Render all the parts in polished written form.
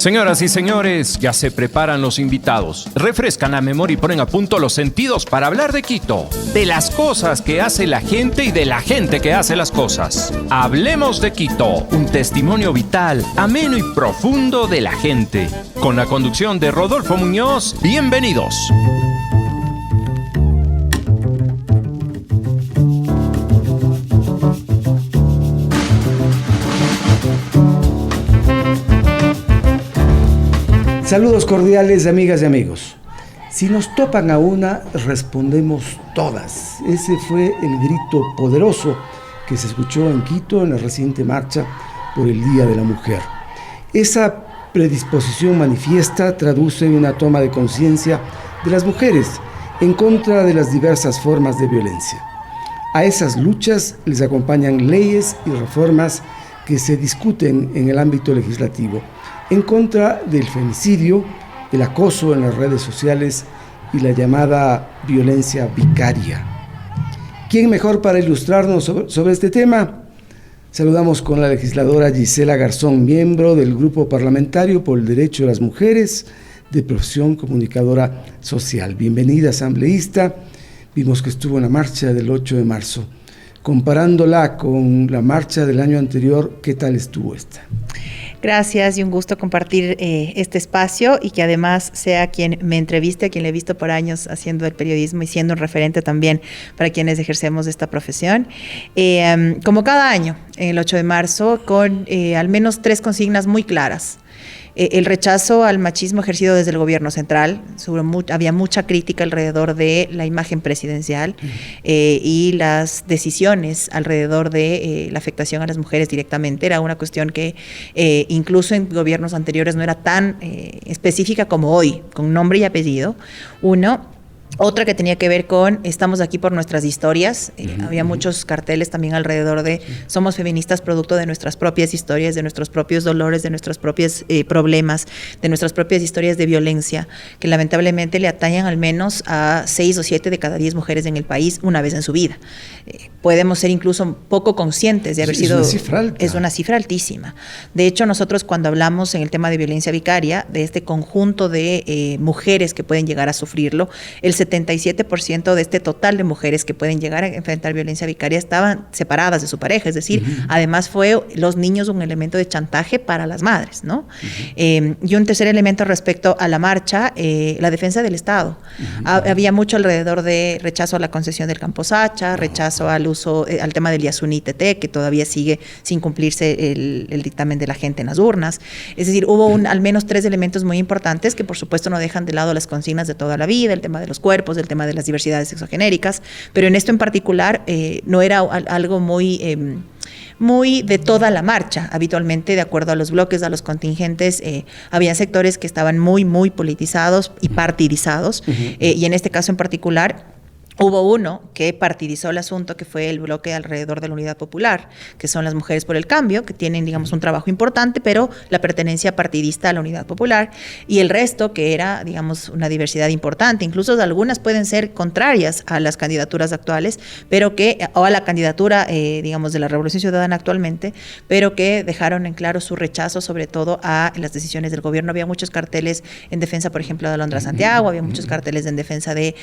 Señoras y señores, ya se preparan los invitados. Refrescan la memoria y ponen a punto los sentidos para hablar de Quito, de las cosas que hace la gente y de la gente que hace las cosas. Hablemos de Quito, un testimonio vital, ameno y profundo de la gente. Con la conducción de Rodolfo Muñoz, bienvenidos. Saludos cordiales, amigas y amigos. Si nos topan a una, respondemos todas. Ese fue el grito poderoso que se escuchó en Quito en la reciente marcha por el Día de la Mujer. Esa predisposición manifiesta traduce una toma de conciencia de las mujeres en contra de las diversas formas de violencia. A esas luchas les acompañan leyes y reformas que se discuten en el ámbito legislativo, en contra del femicidio, el acoso en las redes sociales y la llamada violencia vicaria. ¿Quién mejor para ilustrarnos sobre este tema? Saludamos con la legisladora Gisela Garzón, miembro del Grupo Parlamentario por el Derecho de las Mujeres, de profesión comunicadora social. Bienvenida, asambleísta. Vimos que estuvo en la marcha del 8 de marzo. Comparándola con la marcha del año anterior, ¿qué tal estuvo esta? Gracias y un gusto compartir este espacio y que además sea quien me entreviste, a quien le he visto por años haciendo el periodismo y siendo un referente también para quienes ejercemos esta profesión. Como cada año, el 8 de marzo, con al menos 3 consignas muy claras. El rechazo al machismo ejercido desde el gobierno central, había mucha crítica alrededor de la imagen presidencial y las decisiones alrededor de la afectación a las mujeres directamente. Era una cuestión que incluso en gobiernos anteriores no era tan específica como hoy, con nombre y apellido. Otra que tenía que ver con estamos aquí por nuestras historias. Había muchos carteles también alrededor de somos feministas producto de nuestras propias historias, de nuestros propios dolores, de nuestros propios problemas, de nuestras propias historias de violencia, que lamentablemente le atañan al menos a 6 o 7 de cada 10 mujeres en el país una vez en su vida. Podemos ser incluso poco conscientes de haber sido... Es una cifra alta. Es una cifra altísima. De hecho, nosotros cuando hablamos en el tema de violencia vicaria, de este conjunto de mujeres que pueden llegar a sufrirlo, el 77% de este total de mujeres que pueden llegar a enfrentar violencia vicaria estaban separadas de su pareja, es decir, además fue los niños un elemento de chantaje para las madres, ¿no? Y un tercer elemento respecto a la marcha, la defensa del Estado. Había mucho alrededor de rechazo a la concesión del Campo Sacha, rechazo al uso, al tema del Yasuní TT, que todavía sigue sin cumplirse el dictamen de la gente en las urnas. Es decir, hubo al menos 3 elementos muy importantes que por supuesto no dejan de lado las consignas de toda la vida, el tema de los cuerpos, el tema de las diversidades sexogenéricas, pero en esto en particular no era algo muy de toda la marcha. Habitualmente, de acuerdo a los bloques, a los contingentes, había sectores que estaban muy politizados y partidizados, y en este caso en particular hubo uno que partidizó el asunto, que fue el bloque alrededor de la Unidad Popular, que son las Mujeres por el Cambio, que tienen, digamos, un trabajo importante, pero la pertenencia partidista a la Unidad Popular, y el resto, que era, digamos, una diversidad importante. Incluso algunas pueden ser contrarias a las candidaturas actuales, pero o a la candidatura, digamos, de la Revolución Ciudadana actualmente, pero que dejaron en claro su rechazo, sobre todo a las decisiones del gobierno. Había muchos carteles en defensa, por ejemplo, de Alondra Santiago, había muchos carteles en defensa de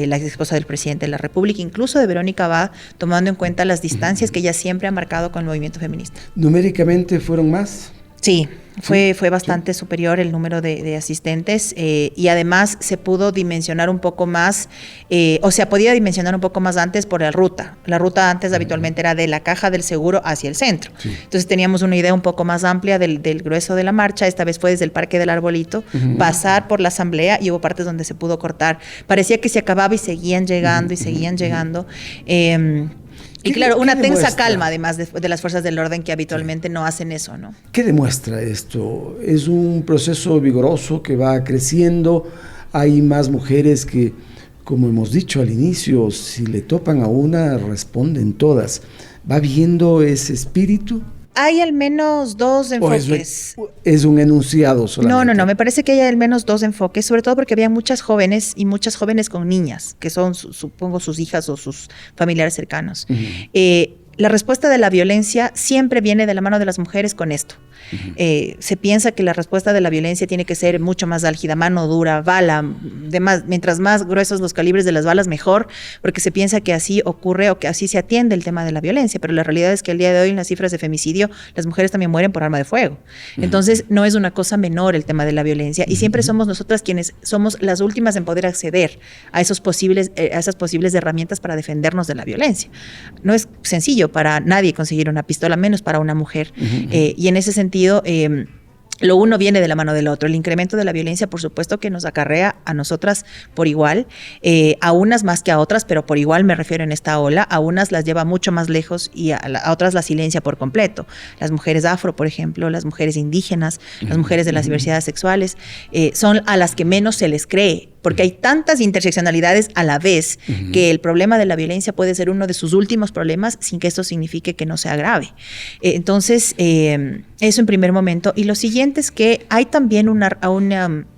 la ex esposa del presidente de la República, incluso de Verónica Abad, tomando en cuenta las distancias que ella siempre ha marcado con el movimiento feminista. ¿Numéricamente fueron más? Sí, fue bastante superior el número de asistentes, y además se pudo dimensionar un poco más, podía dimensionar un poco más antes por la ruta. La ruta antes habitualmente era de la Caja del Seguro hacia el centro. Sí. Entonces teníamos una idea un poco más amplia del grueso de la marcha. Esta vez fue desde el Parque del Arbolito, pasar por la Asamblea, y hubo partes donde se pudo cortar. Parecía que se acababa y seguían llegando y seguían llegando. Y claro, una tensa calma, además de las fuerzas del orden que habitualmente no hacen eso, ¿no? ¿Qué demuestra esto? ¿Es un proceso vigoroso que va creciendo? ¿Hay más mujeres que, como hemos dicho al inicio, si le topan a una, responden todas? ¿Va viendo ese espíritu? Hay al menos 2 enfoques. ¿Es un enunciado solamente? No, me parece que hay al menos 2 enfoques, sobre todo porque había muchas jóvenes y muchas jóvenes con niñas, que son, supongo, sus hijas o sus familiares cercanos. la respuesta de la violencia siempre viene de la mano de las mujeres con esto. Se piensa que la respuesta de la violencia tiene que ser mucho más álgida, mano dura, bala, mientras más gruesos los calibres de las balas mejor, porque se piensa que así ocurre o que así se atiende el tema de la violencia, pero la realidad es que el día de hoy en las cifras de femicidio las mujeres también mueren por arma de fuego. Entonces no es una cosa menor el tema de la violencia y siempre somos nosotras quienes somos las últimas en poder acceder a esas posibles herramientas para defendernos de la violencia. No es sencillo para nadie conseguir una pistola, menos para una mujer. Y en ese sentido, lo uno viene de la mano del otro. El incremento de la violencia, por supuesto, que nos acarrea a nosotras por igual, a unas más que a otras, pero por igual me refiero en esta ola. A unas las lleva mucho más lejos y a otras las silencia por completo. Las mujeres afro, por ejemplo, las mujeres indígenas, las mujeres de las diversidades sexuales, son a las que menos se les cree, porque hay tantas interseccionalidades a la vez que el problema de la violencia puede ser uno de sus últimos problemas sin que esto signifique que no se agrave. Entonces, eso en primer momento. Y lo siguiente es que hay también un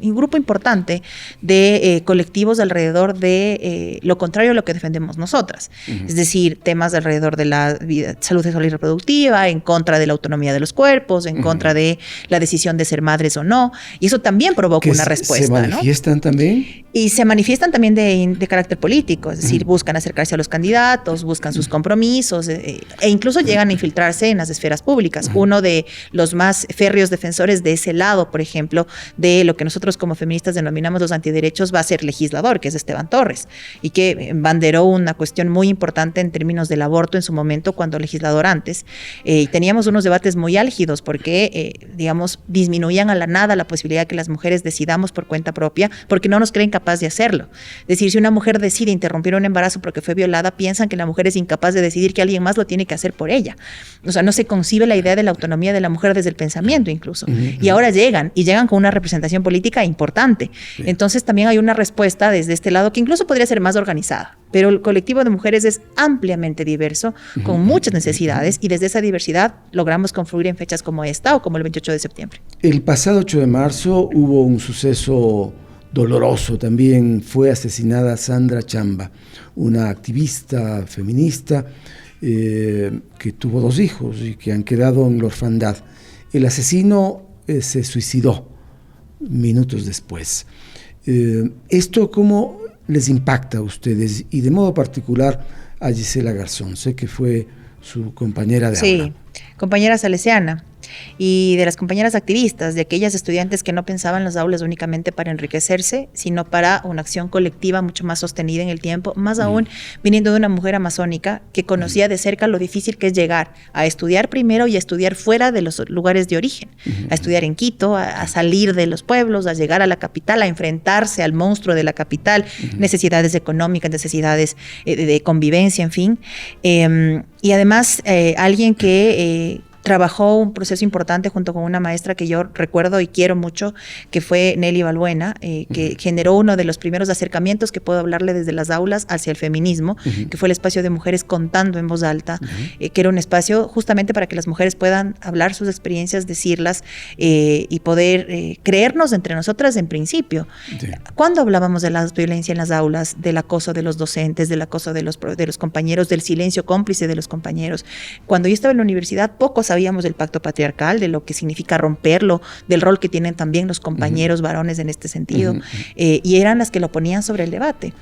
grupo importante de colectivos alrededor de lo contrario a lo que defendemos nosotras. Es decir, temas alrededor de la salud sexual y reproductiva, en contra de la autonomía de los cuerpos, en contra de la decisión de ser madres o no. Y eso también provoca una respuesta. ¿Se manifiestan también? Y se manifiestan también de carácter político, es decir, buscan acercarse a los candidatos, buscan sus compromisos e incluso llegan a infiltrarse en las esferas públicas. Uno de los más férreos defensores de ese lado, por ejemplo, de lo que nosotros como feministas denominamos los antiderechos, va a ser legislador, que es Esteban Torres, y que banderó una cuestión muy importante en términos del aborto en su momento cuando legislador antes. Y teníamos unos debates muy álgidos porque, digamos, disminuían a la nada la posibilidad de que las mujeres decidamos por cuenta propia, porque no nos creen capaz de hacerlo. Es decir, si una mujer decide interrumpir un embarazo porque fue violada, piensan que la mujer es incapaz de decidir que alguien más lo tiene que hacer por ella. O sea, no se concibe la idea de la autonomía de la mujer desde el pensamiento incluso. Y ahora llegan con una representación política importante. Entonces también hay una respuesta desde este lado que incluso podría ser más organizada. Pero el colectivo de mujeres es ampliamente diverso, con muchas necesidades, y desde esa diversidad logramos confluir en fechas como esta o como el 28 de septiembre. El pasado 8 de marzo hubo un suceso doloroso. También fue asesinada Sandra Chamba, una activista feminista que tuvo 2 hijos y que han quedado en la orfandad. El asesino se suicidó minutos después. ¿Esto cómo les impacta a ustedes? Y de modo particular a Gisela Garzón, sé que fue su compañera de aula. Sí, compañera salesiana. Y de las compañeras activistas, de aquellas estudiantes que no pensaban las aulas únicamente para enriquecerse, sino para una acción colectiva mucho más sostenida en el tiempo, más aún viniendo de una mujer amazónica que conocía de cerca lo difícil que es llegar a estudiar primero y a estudiar fuera de los lugares de origen, a estudiar en Quito, a salir de los pueblos, a llegar a la capital, a enfrentarse al monstruo de la capital, necesidades económicas, necesidades de convivencia, en fin. Y además alguien que trabajó un proceso importante junto con una maestra que yo recuerdo y quiero mucho, que fue Nelly Balbuena, que generó uno de los primeros acercamientos que puedo hablarle desde las aulas hacia el feminismo, que fue el espacio de mujeres contando en voz alta, que era un espacio justamente para que las mujeres puedan hablar sus experiencias, decirlas y poder creernos entre nosotras en principio. Sí. Cuando hablábamos de la violencia en las aulas, del acoso de los docentes, del acoso de los compañeros, del silencio cómplice de los compañeros, cuando yo estaba en la universidad, pocos sabíamos del pacto patriarcal, de lo que significa romperlo, del rol que tienen también los compañeros varones en este sentido, y eran las que lo ponían sobre el debate.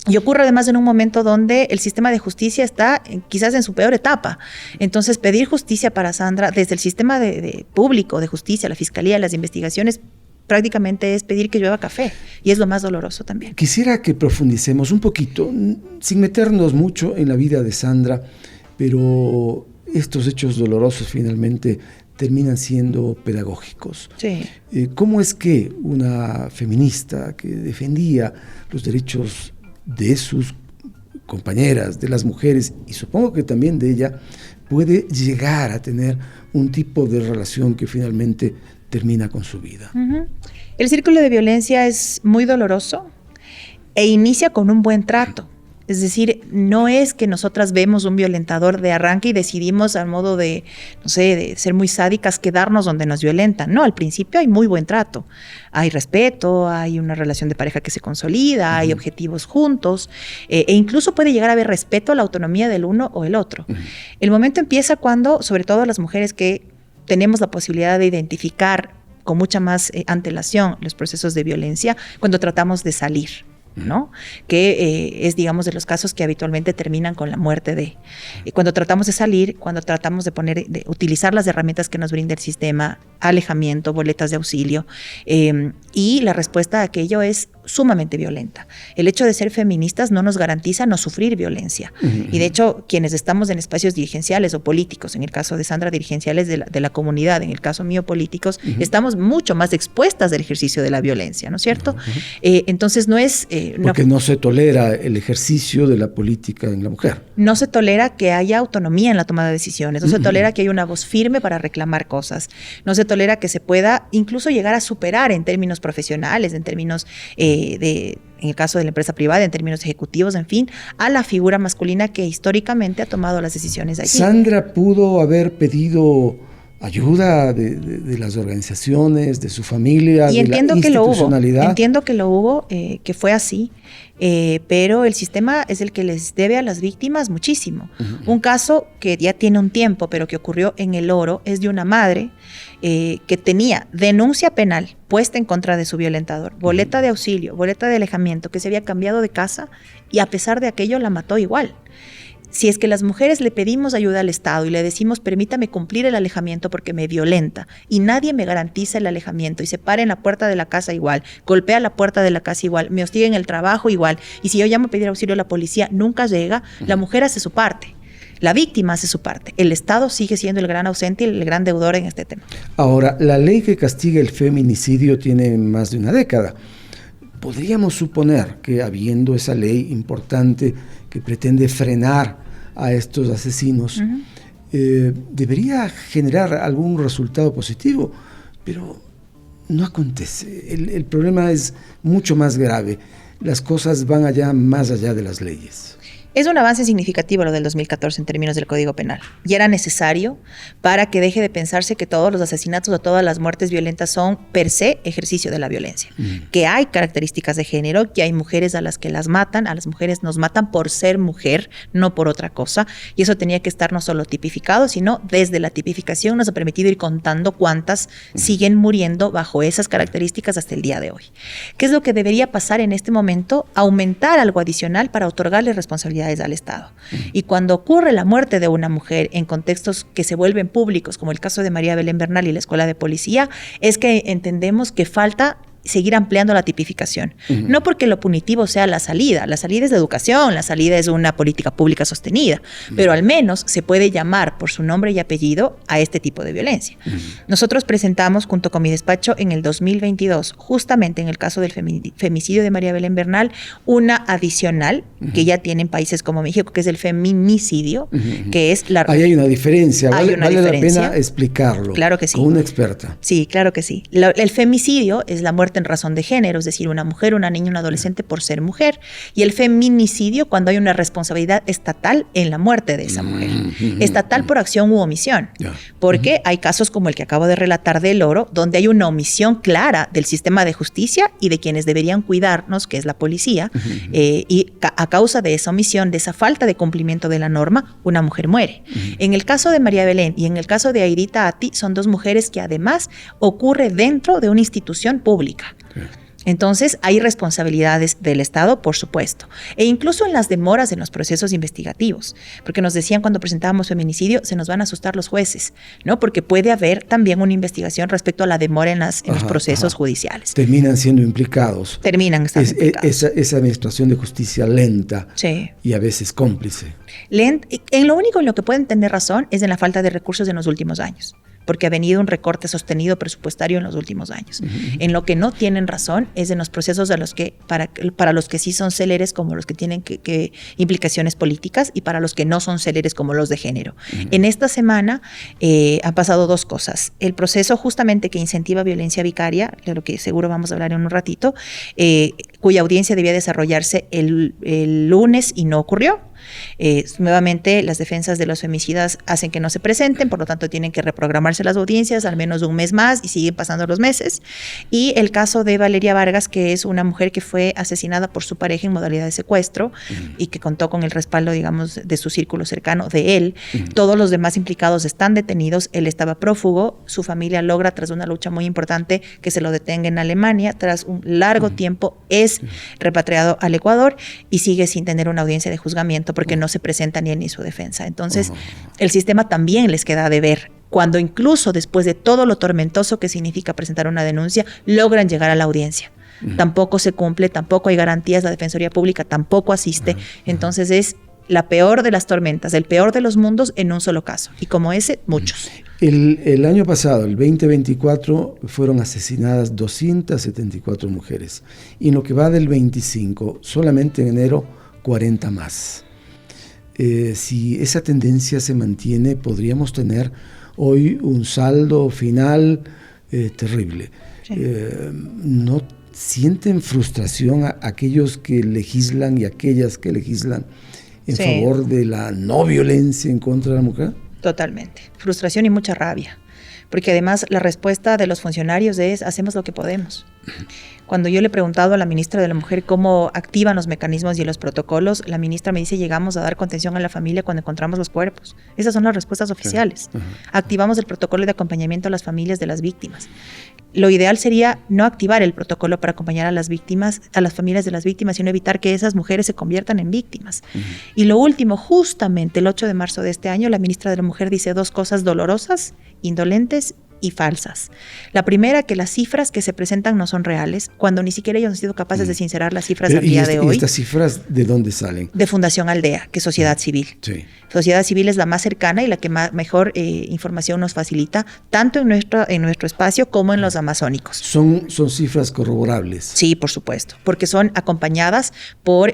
Y ocurre además en un momento donde el sistema de justicia está quizás en su peor etapa. Entonces, pedir justicia para Sandra desde el sistema de público de justicia, la fiscalía, las investigaciones, prácticamente es pedir que llueva café, y es lo más doloroso también. Quisiera que profundicemos un poquito, sin meternos mucho en la vida de Sandra, pero estos hechos dolorosos finalmente terminan siendo pedagógicos. Sí. ¿Cómo es que una feminista que defendía los derechos de sus compañeras, de las mujeres, y supongo que también de ella, puede llegar a tener un tipo de relación que finalmente termina con su vida? El círculo de violencia es muy doloroso e inicia con un buen trato. Es decir, no es que nosotras vemos un violentador de arranque y decidimos al modo de, no sé, de ser muy sádicas, quedarnos donde nos violentan. No, al principio hay muy buen trato. Hay respeto, hay una relación de pareja que se consolida, hay objetivos juntos, e incluso puede llegar a haber respeto a la autonomía del uno o el otro. El momento empieza cuando, sobre todo las mujeres que tenemos la posibilidad de identificar con mucha más antelación los procesos de violencia, cuando tratamos de salir, ¿no? Que es, digamos, de los casos que habitualmente terminan con la muerte de. Cuando tratamos de salir, cuando tratamos de utilizar las herramientas que nos brinda el sistema, alejamiento, boletas de auxilio, y la respuesta a aquello es sumamente violenta. El hecho de ser feministas no nos garantiza no sufrir violencia. Y de hecho, quienes estamos en espacios dirigenciales o políticos, en el caso de Sandra, dirigenciales de la comunidad, en el caso mío, políticos, estamos mucho más expuestas al ejercicio de la violencia, ¿no es cierto? Entonces no es... Porque no se tolera el ejercicio de la política en la mujer. No se tolera que haya autonomía en la toma de decisiones, no se tolera que haya una voz firme para reclamar cosas, no se tolera que se pueda incluso llegar a superar en términos profesionales, en términos en el caso de la empresa privada, en términos ejecutivos, en fin, a la figura masculina que históricamente ha tomado las decisiones allí. Sandra pudo haber pedido ayuda de las organizaciones, de su familia, y de la institucionalidad. Entiendo que lo hubo, que fue así, pero el sistema es el que les debe a las víctimas muchísimo. Un caso que ya tiene un tiempo, pero que ocurrió en El Oro, es de una madre que tenía denuncia penal puesta en contra de su violentador, boleta de auxilio, boleta de alejamiento, que se había cambiado de casa y a pesar de aquello la mató igual. Si es que las mujeres le pedimos ayuda al Estado y le decimos permítame cumplir el alejamiento porque me violenta y nadie me garantiza el alejamiento y se para en la puerta de la casa igual, golpea la puerta de la casa igual, me hostiga en el trabajo igual y si yo llamo a pedir auxilio a la policía nunca llega, la mujer hace su parte. La víctima hace su parte. El Estado sigue siendo el gran ausente y el gran deudor en este tema. Ahora, la ley que castiga el feminicidio tiene más de una década. Podríamos suponer que habiendo esa ley importante que pretende frenar a estos asesinos, debería generar algún resultado positivo, pero no acontece. El problema es mucho más grave. Las cosas van más allá de las leyes. Es un avance significativo lo del 2014 en términos del Código Penal. Y era necesario para que deje de pensarse que todos los asesinatos o todas las muertes violentas son per se ejercicio de la violencia. Que hay características de género, que hay mujeres a las que las matan, a las mujeres nos matan por ser mujer, no por otra cosa. Y eso tenía que estar no solo tipificado, sino desde la tipificación nos ha permitido ir contando cuántas siguen muriendo bajo esas características hasta el día de hoy. ¿Qué es lo que debería pasar en este momento? Aumentar algo adicional para otorgarle responsabilidad al Estado. Y cuando ocurre la muerte de una mujer en contextos que se vuelven públicos, como el caso de María Belén Bernal y la Escuela de Policía, es que entendemos que falta seguir ampliando la tipificación. No porque lo punitivo sea la salida es la educación, la salida es una política pública sostenida, pero al menos se puede llamar por su nombre y apellido a este tipo de violencia. Nosotros presentamos junto con mi despacho en el 2022, justamente en el caso del femicidio de María Belén Bernal, una adicional que ya tienen países como México, que es el feminicidio, que es la... Ahí hay una diferencia, vale la pena explicarlo. Claro que sí. Con una experta. Sí, claro que sí. El femicidio es la muerte en razón de género, es decir, una mujer, una niña, un adolescente por ser mujer. Y el feminicidio cuando hay una responsabilidad estatal en la muerte de esa mujer. Estatal por acción u omisión. Porque hay casos como el que acabo de relatar de El Oro, donde hay una omisión clara del sistema de justicia y de quienes deberían cuidarnos, que es la policía, y a causa de esa omisión, de esa falta de cumplimiento de la norma, una mujer muere. En el caso de María Belén y en el caso de Airita Ati, son dos mujeres que además ocurre dentro de una institución pública. Entonces, hay responsabilidades del Estado, por supuesto, e incluso en las demoras en los procesos investigativos, porque nos decían cuando presentábamos feminicidio, se nos van a asustar los jueces, ¿no? Porque puede haber también una investigación respecto a la demora en los procesos judiciales. Terminan siendo implicados. Terminan estando implicados. Esa administración de justicia lenta sí. Y a veces cómplice. En lo único en lo que pueden tener razón es en la falta de recursos en los últimos años. porque ha venido un recorte sostenido presupuestario en los últimos años. En lo que no tienen razón es en los procesos de los que, para los que sí son céleres, como los que tienen que implicaciones políticas, y para los que no son céleres, como los de género. En esta semana han pasado dos cosas. El proceso justamente que incentiva violencia vicaria, de lo que seguro vamos a hablar en un ratito, cuya audiencia debía desarrollarse el lunes y no ocurrió. Nuevamente las defensas de los femicidas hacen que no se presenten, por lo tanto tienen que reprogramarse las audiencias al menos un mes más, y siguen pasando los meses. Y el caso de Valeria Vargas, que es una mujer que fue asesinada por su pareja en modalidad de secuestro y que contó con el respaldo, digamos, de su círculo cercano, de él. Todos los demás implicados están detenidos, él estaba prófugo, su familia logra, tras una lucha muy importante, que se lo detenga en Alemania, tras un largo tiempo es repatriado al Ecuador y sigue sin tener una audiencia de juzgamiento porque no se presenta ni él ni su defensa. Entonces, el sistema también les queda a deber, cuando incluso después de todo lo tormentoso que significa presentar una denuncia, logran llegar a la audiencia. Tampoco se cumple, tampoco hay garantías, la Defensoría Pública tampoco asiste. Entonces es la peor de las tormentas, el peor de los mundos en un solo caso. Y como ese, muchos. El año pasado, el 2024, fueron asesinadas 274 mujeres. Y en lo que va del 25, solamente en enero, 40 más. Si esa tendencia se mantiene, podríamos tener hoy un saldo final terrible. Sí. ¿No sienten frustración a aquellos que legislan y aquellas que legislan en favor de la no violencia en contra de la mujer? Totalmente. Frustración y mucha rabia. Porque además la respuesta de los funcionarios es: hacemos lo que podemos. Cuando yo le he preguntado a la ministra de la Mujer cómo activan los mecanismos y los protocolos, la ministra me dice: llegamos a dar contención a la familia cuando encontramos los cuerpos. Esas son las respuestas oficiales. Activamos el protocolo de acompañamiento a las familias de las víctimas. Lo ideal sería no activar el protocolo para acompañar a las víctimas, a las familias de las víctimas, sino evitar que esas mujeres se conviertan en víctimas. Y lo último, justamente el 8 de marzo de este año, la ministra de la Mujer dice dos cosas dolorosas, indolentes y falsas. La primera, que las cifras que se presentan no son reales, cuando ni siquiera ellos han sido capaces de sincerar las cifras al día de hoy. ¿Y estas cifras de dónde salen? De Fundación Aldea, que es sociedad civil. Sí. Sociedad civil es la más cercana y la que mejor información nos facilita, tanto en nuestro espacio como en los amazónicos. ¿Son cifras corroborables? Sí, por supuesto, porque son acompañadas por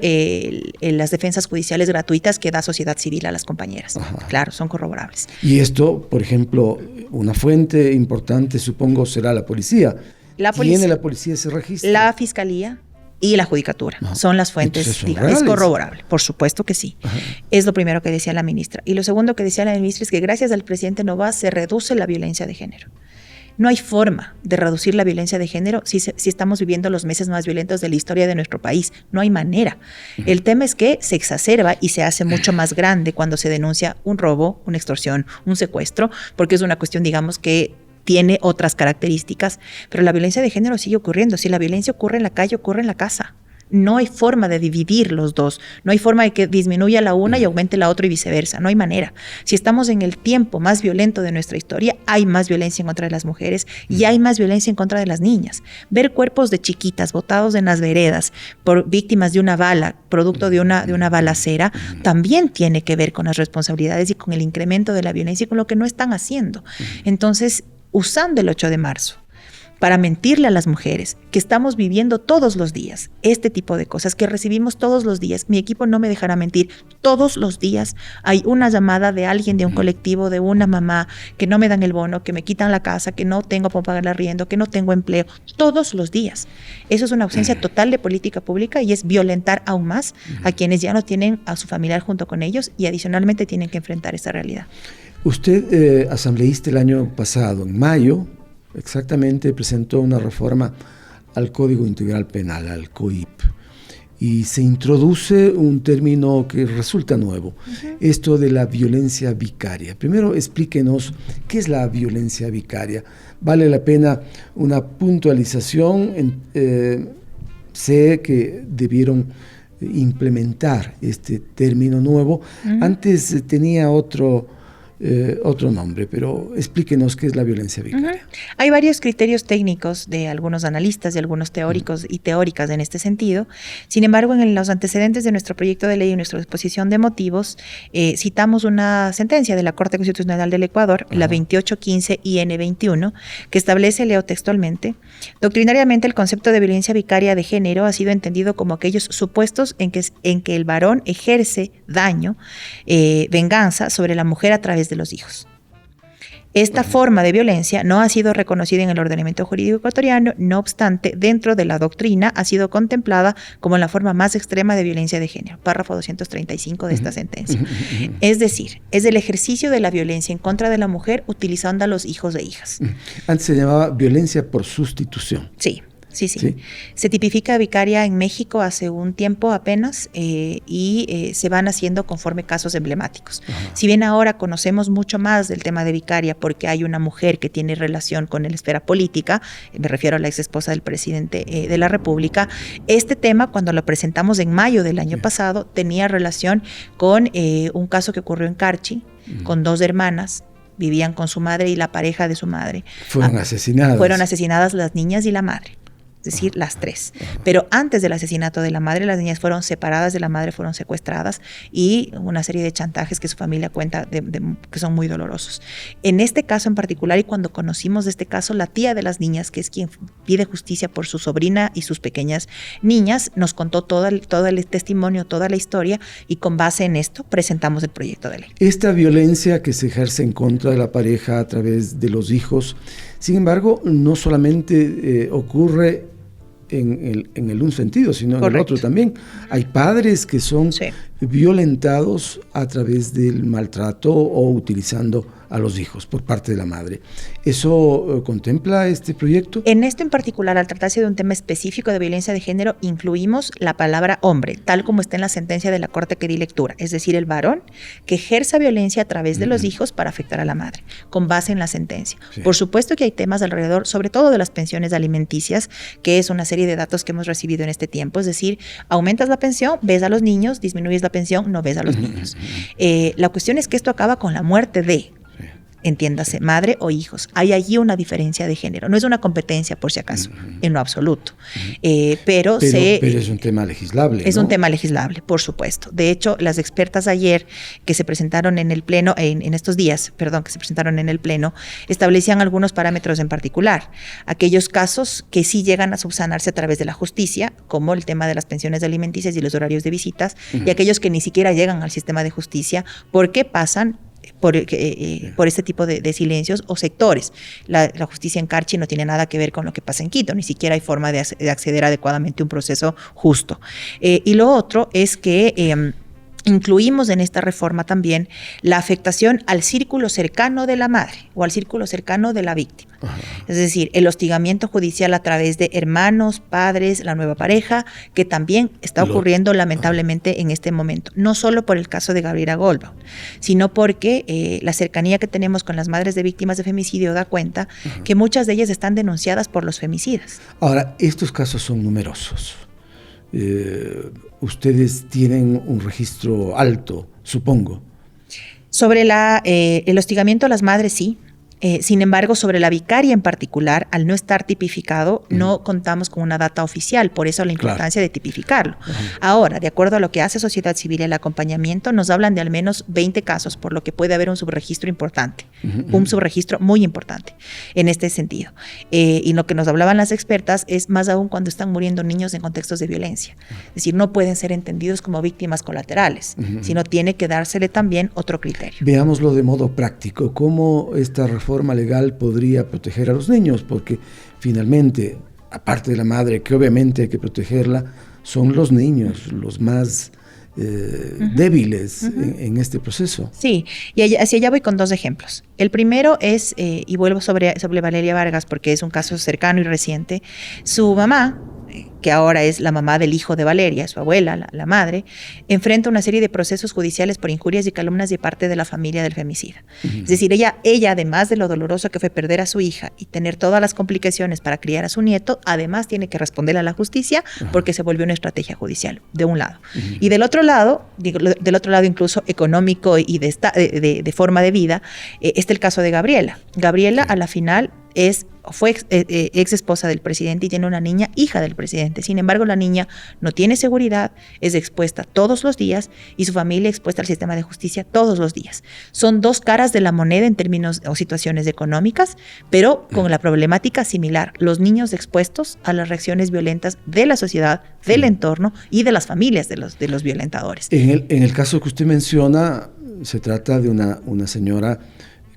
las defensas judiciales gratuitas que da sociedad civil a las compañeras. Claro, son corroborables. Y esto, por ejemplo, una fuente importante, supongo, será la policía. ¿Tiene la policía ese registro? La Fiscalía y la Judicatura. Son las fuentes. Es corroborable, por supuesto que sí. Es lo primero que decía la ministra. Y lo segundo que decía la ministra es que gracias al presidente Noboa se reduce la violencia de género. No hay forma de reducir la violencia de género si estamos viviendo los meses más violentos de la historia de nuestro país. No hay manera. El tema es que se exacerba y se hace mucho más grande cuando se denuncia un robo, una extorsión, un secuestro, porque es una cuestión, digamos, que tiene otras características, pero la violencia de género sigue ocurriendo. Si la violencia ocurre en la calle, ocurre en la casa. No hay forma de dividir los dos. No hay forma de que disminuya la una y aumente la otra y viceversa. No hay manera. Si estamos en el tiempo más violento de nuestra historia, hay más violencia en contra de las mujeres y hay más violencia en contra de las niñas. Ver cuerpos de chiquitas botados en las veredas por víctimas de una bala, producto de una balacera, también tiene que ver con las responsabilidades y con el incremento de la violencia y con lo que no están haciendo. Entonces, usando el 8 de marzo para mentirle a las mujeres que estamos viviendo todos los días este tipo de cosas, que recibimos todos los días. Mi equipo no me dejará mentir. Todos los días hay una llamada de alguien de un colectivo, de una mamá, que no me dan el bono, que me quitan la casa, que no tengo para pagar el arriendo, que no tengo empleo. Todos los días. Eso es una ausencia total de política pública y es violentar aún más a quienes ya no tienen a su familiar junto con ellos y adicionalmente tienen que enfrentar esta realidad. Usted, asambleísta el año pasado, en mayo, exactamente, presentó una reforma al Código Integral Penal, al COIP, y se introduce un término que resulta nuevo, esto de la violencia vicaria. Primero, explíquenos qué es la violencia vicaria. Vale la pena una puntualización. Sé que debieron implementar este término nuevo. Antes tenía otro otro nombre, pero explíquenos qué es la violencia vicaria. Hay varios criterios técnicos de algunos analistas, de algunos teóricos y teóricas en este sentido. Sin embargo, en los antecedentes de nuestro proyecto de ley y nuestra exposición de motivos, citamos una sentencia de la Corte Constitucional del Ecuador, la 2815 IN 21, que establece, leo textualmente, doctrinariamente el concepto de violencia vicaria de género ha sido entendido como aquellos supuestos en que el varón ejerce daño, venganza sobre la mujer a través de los hijos. Esta forma de violencia no ha sido reconocida en el ordenamiento jurídico ecuatoriano, no obstante, dentro de la doctrina ha sido contemplada como la forma más extrema de violencia de género, párrafo 235 de esta sentencia. Es decir, es el ejercicio de la violencia en contra de la mujer utilizando a los hijos e hijas. Antes se llamaba violencia por sustitución. Sí. Sí. Se tipifica vicaria en México hace un tiempo apenas y se van haciendo conforme casos emblemáticos. Si bien ahora conocemos mucho más del tema de vicaria porque hay una mujer que tiene relación con la esfera política, me refiero a la ex esposa del presidente de la República, este tema cuando lo presentamos en mayo del año pasado tenía relación con un caso que ocurrió en Carchi, con 2 hermanas. Vivían con su madre y la pareja de su madre. Fueron asesinadas. Fueron asesinadas las niñas y la madre. Es decir, las 3. Pero antes del asesinato de la madre, las niñas fueron separadas de la madre, fueron secuestradas y una serie de chantajes que su familia cuenta que son muy dolorosos. En este caso en particular, y cuando conocimos de este caso, la tía de las niñas, que es quien pide justicia por su sobrina y sus pequeñas niñas, nos contó todo el testimonio, toda la historia, y con base en esto presentamos el proyecto de ley. Esta violencia que se ejerce en contra de la pareja a través de los hijos, sin embargo, no solamente ocurre en el un sentido, sino en el otro también. Hay padres que son violentados a través del maltrato o utilizando a los hijos por parte de la madre. ¿Eso contempla este proyecto? En esto en particular, al tratarse de un tema específico de violencia de género, incluimos la palabra hombre, tal como está en la sentencia de la Corte que di lectura, es decir, el varón que ejerza violencia a través de los hijos para afectar a la madre, con base en la sentencia. Por supuesto que hay temas alrededor, sobre todo de las pensiones alimenticias, que es una serie de datos que hemos recibido en este tiempo, es decir, aumentas la pensión, ves a los niños, disminuyes la pensión, no ves a los niños. La cuestión es que esto acaba con la muerte de, entiéndase, madre o hijos. Hay allí una diferencia de género. No es una competencia, por si acaso, en lo absoluto. Pero es un tema legislable. Es un tema legislable, por supuesto. De hecho, las expertas ayer que se presentaron en el Pleno, en estos días, que se presentaron en el Pleno, establecían algunos parámetros en particular. Aquellos casos que sí llegan a subsanarse a través de la justicia, como el tema de las pensiones alimenticias y los horarios de visitas, y aquellos que ni siquiera llegan al sistema de justicia porque pasan por este tipo de silencios o sectores. La justicia en Carchi no tiene nada que ver con lo que pasa en Quito, ni siquiera hay forma de acceder adecuadamente a un proceso justo. Y lo otro es que incluimos en esta reforma también la afectación al círculo cercano de la madre o al círculo cercano de la víctima. Es decir, el hostigamiento judicial a través de hermanos, padres, la nueva pareja, que también está ocurriendo lamentablemente en este momento. No solo por el caso de Gabriela Goldbaum, sino porque la cercanía que tenemos con las madres de víctimas de femicidio da cuenta que muchas de ellas están denunciadas por los femicidas. Ahora, estos casos son numerosos. Ustedes tienen un registro alto, supongo. Sobre el hostigamiento a las madres, sí. Sin embargo, sobre la vicaria en particular, al no estar tipificado, no contamos con una data oficial, por eso la importancia de tipificarlo. Ahora, de acuerdo a lo que hace Sociedad Civil y el acompañamiento, nos hablan de al menos 20 casos, por lo que puede haber un subregistro importante, un subregistro muy importante en este sentido. Y lo que nos hablaban las expertas es más aún cuando están muriendo niños en contextos de violencia. Es decir, no pueden ser entendidos como víctimas colaterales, sino tiene que dársele también otro criterio. Veámoslo de modo práctico, ¿cómo esta reforma legal podría proteger a los niños? Porque finalmente, aparte de la madre, que obviamente hay que protegerla, son los niños los más débiles en este proceso. Sí, y hacia allá voy con 2 ejemplos. El primero es, y vuelvo sobre Valeria Vargas porque es un caso cercano y reciente, su mamá, que ahora es la mamá del hijo de Valeria, su abuela, la madre, enfrenta una serie de procesos judiciales por injurias y calumnias de parte de la familia del femicida. Es decir, ella, además de lo doloroso que fue perder a su hija y tener todas las complicaciones para criar a su nieto, además tiene que responder a la justicia porque se volvió una estrategia judicial, de un lado. Y del otro lado incluso económico y de forma de vida, está el caso de Gabriela. Gabriela, a la final, fue ex esposa del presidente y tiene una niña, hija del presidente. Sin embargo, la niña no tiene seguridad, es expuesta todos los días y su familia expuesta al sistema de justicia todos los días. Son dos caras de la moneda en términos o situaciones económicas, pero con la problemática similar. Los niños expuestos a las reacciones violentas de la sociedad, del entorno y de las familias de los violentadores. En el caso que usted menciona, se trata de una señora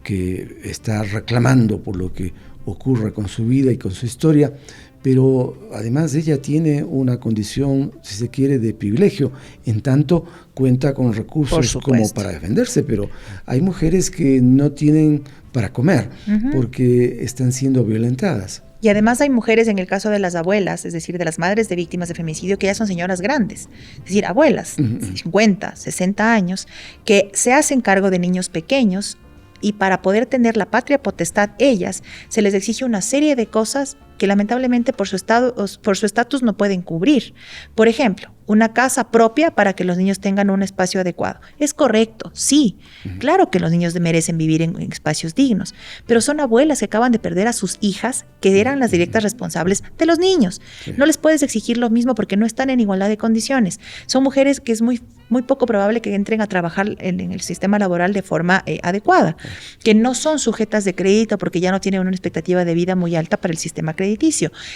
que está reclamando por lo que ocurre con su vida y con su historia, pero además ella tiene una condición, si se quiere, de privilegio, en tanto cuenta con recursos como para defenderse, pero hay mujeres que no tienen para comer porque están siendo violentadas. Y además hay mujeres, en el caso de las abuelas, es decir, de las madres de víctimas de femicidio, que ya son señoras grandes, es decir, abuelas, 50, 60 años, que se hacen cargo de niños pequeños, y para poder tener la patria potestad, ellas, se les exige una serie de cosas que lamentablemente por su estatus no pueden cubrir. Por ejemplo, una casa propia para que los niños tengan un espacio adecuado. Es correcto, sí. Claro que los niños merecen vivir en espacios dignos, pero son abuelas que acaban de perder a sus hijas, que eran las directas responsables de los niños. Sí. No les puedes exigir lo mismo porque no están en igualdad de condiciones. Son mujeres que es muy poco probable que entren a trabajar en el sistema laboral de forma adecuada, que no son sujetas de crédito porque ya no tienen una expectativa de vida muy alta para el sistema crediticio.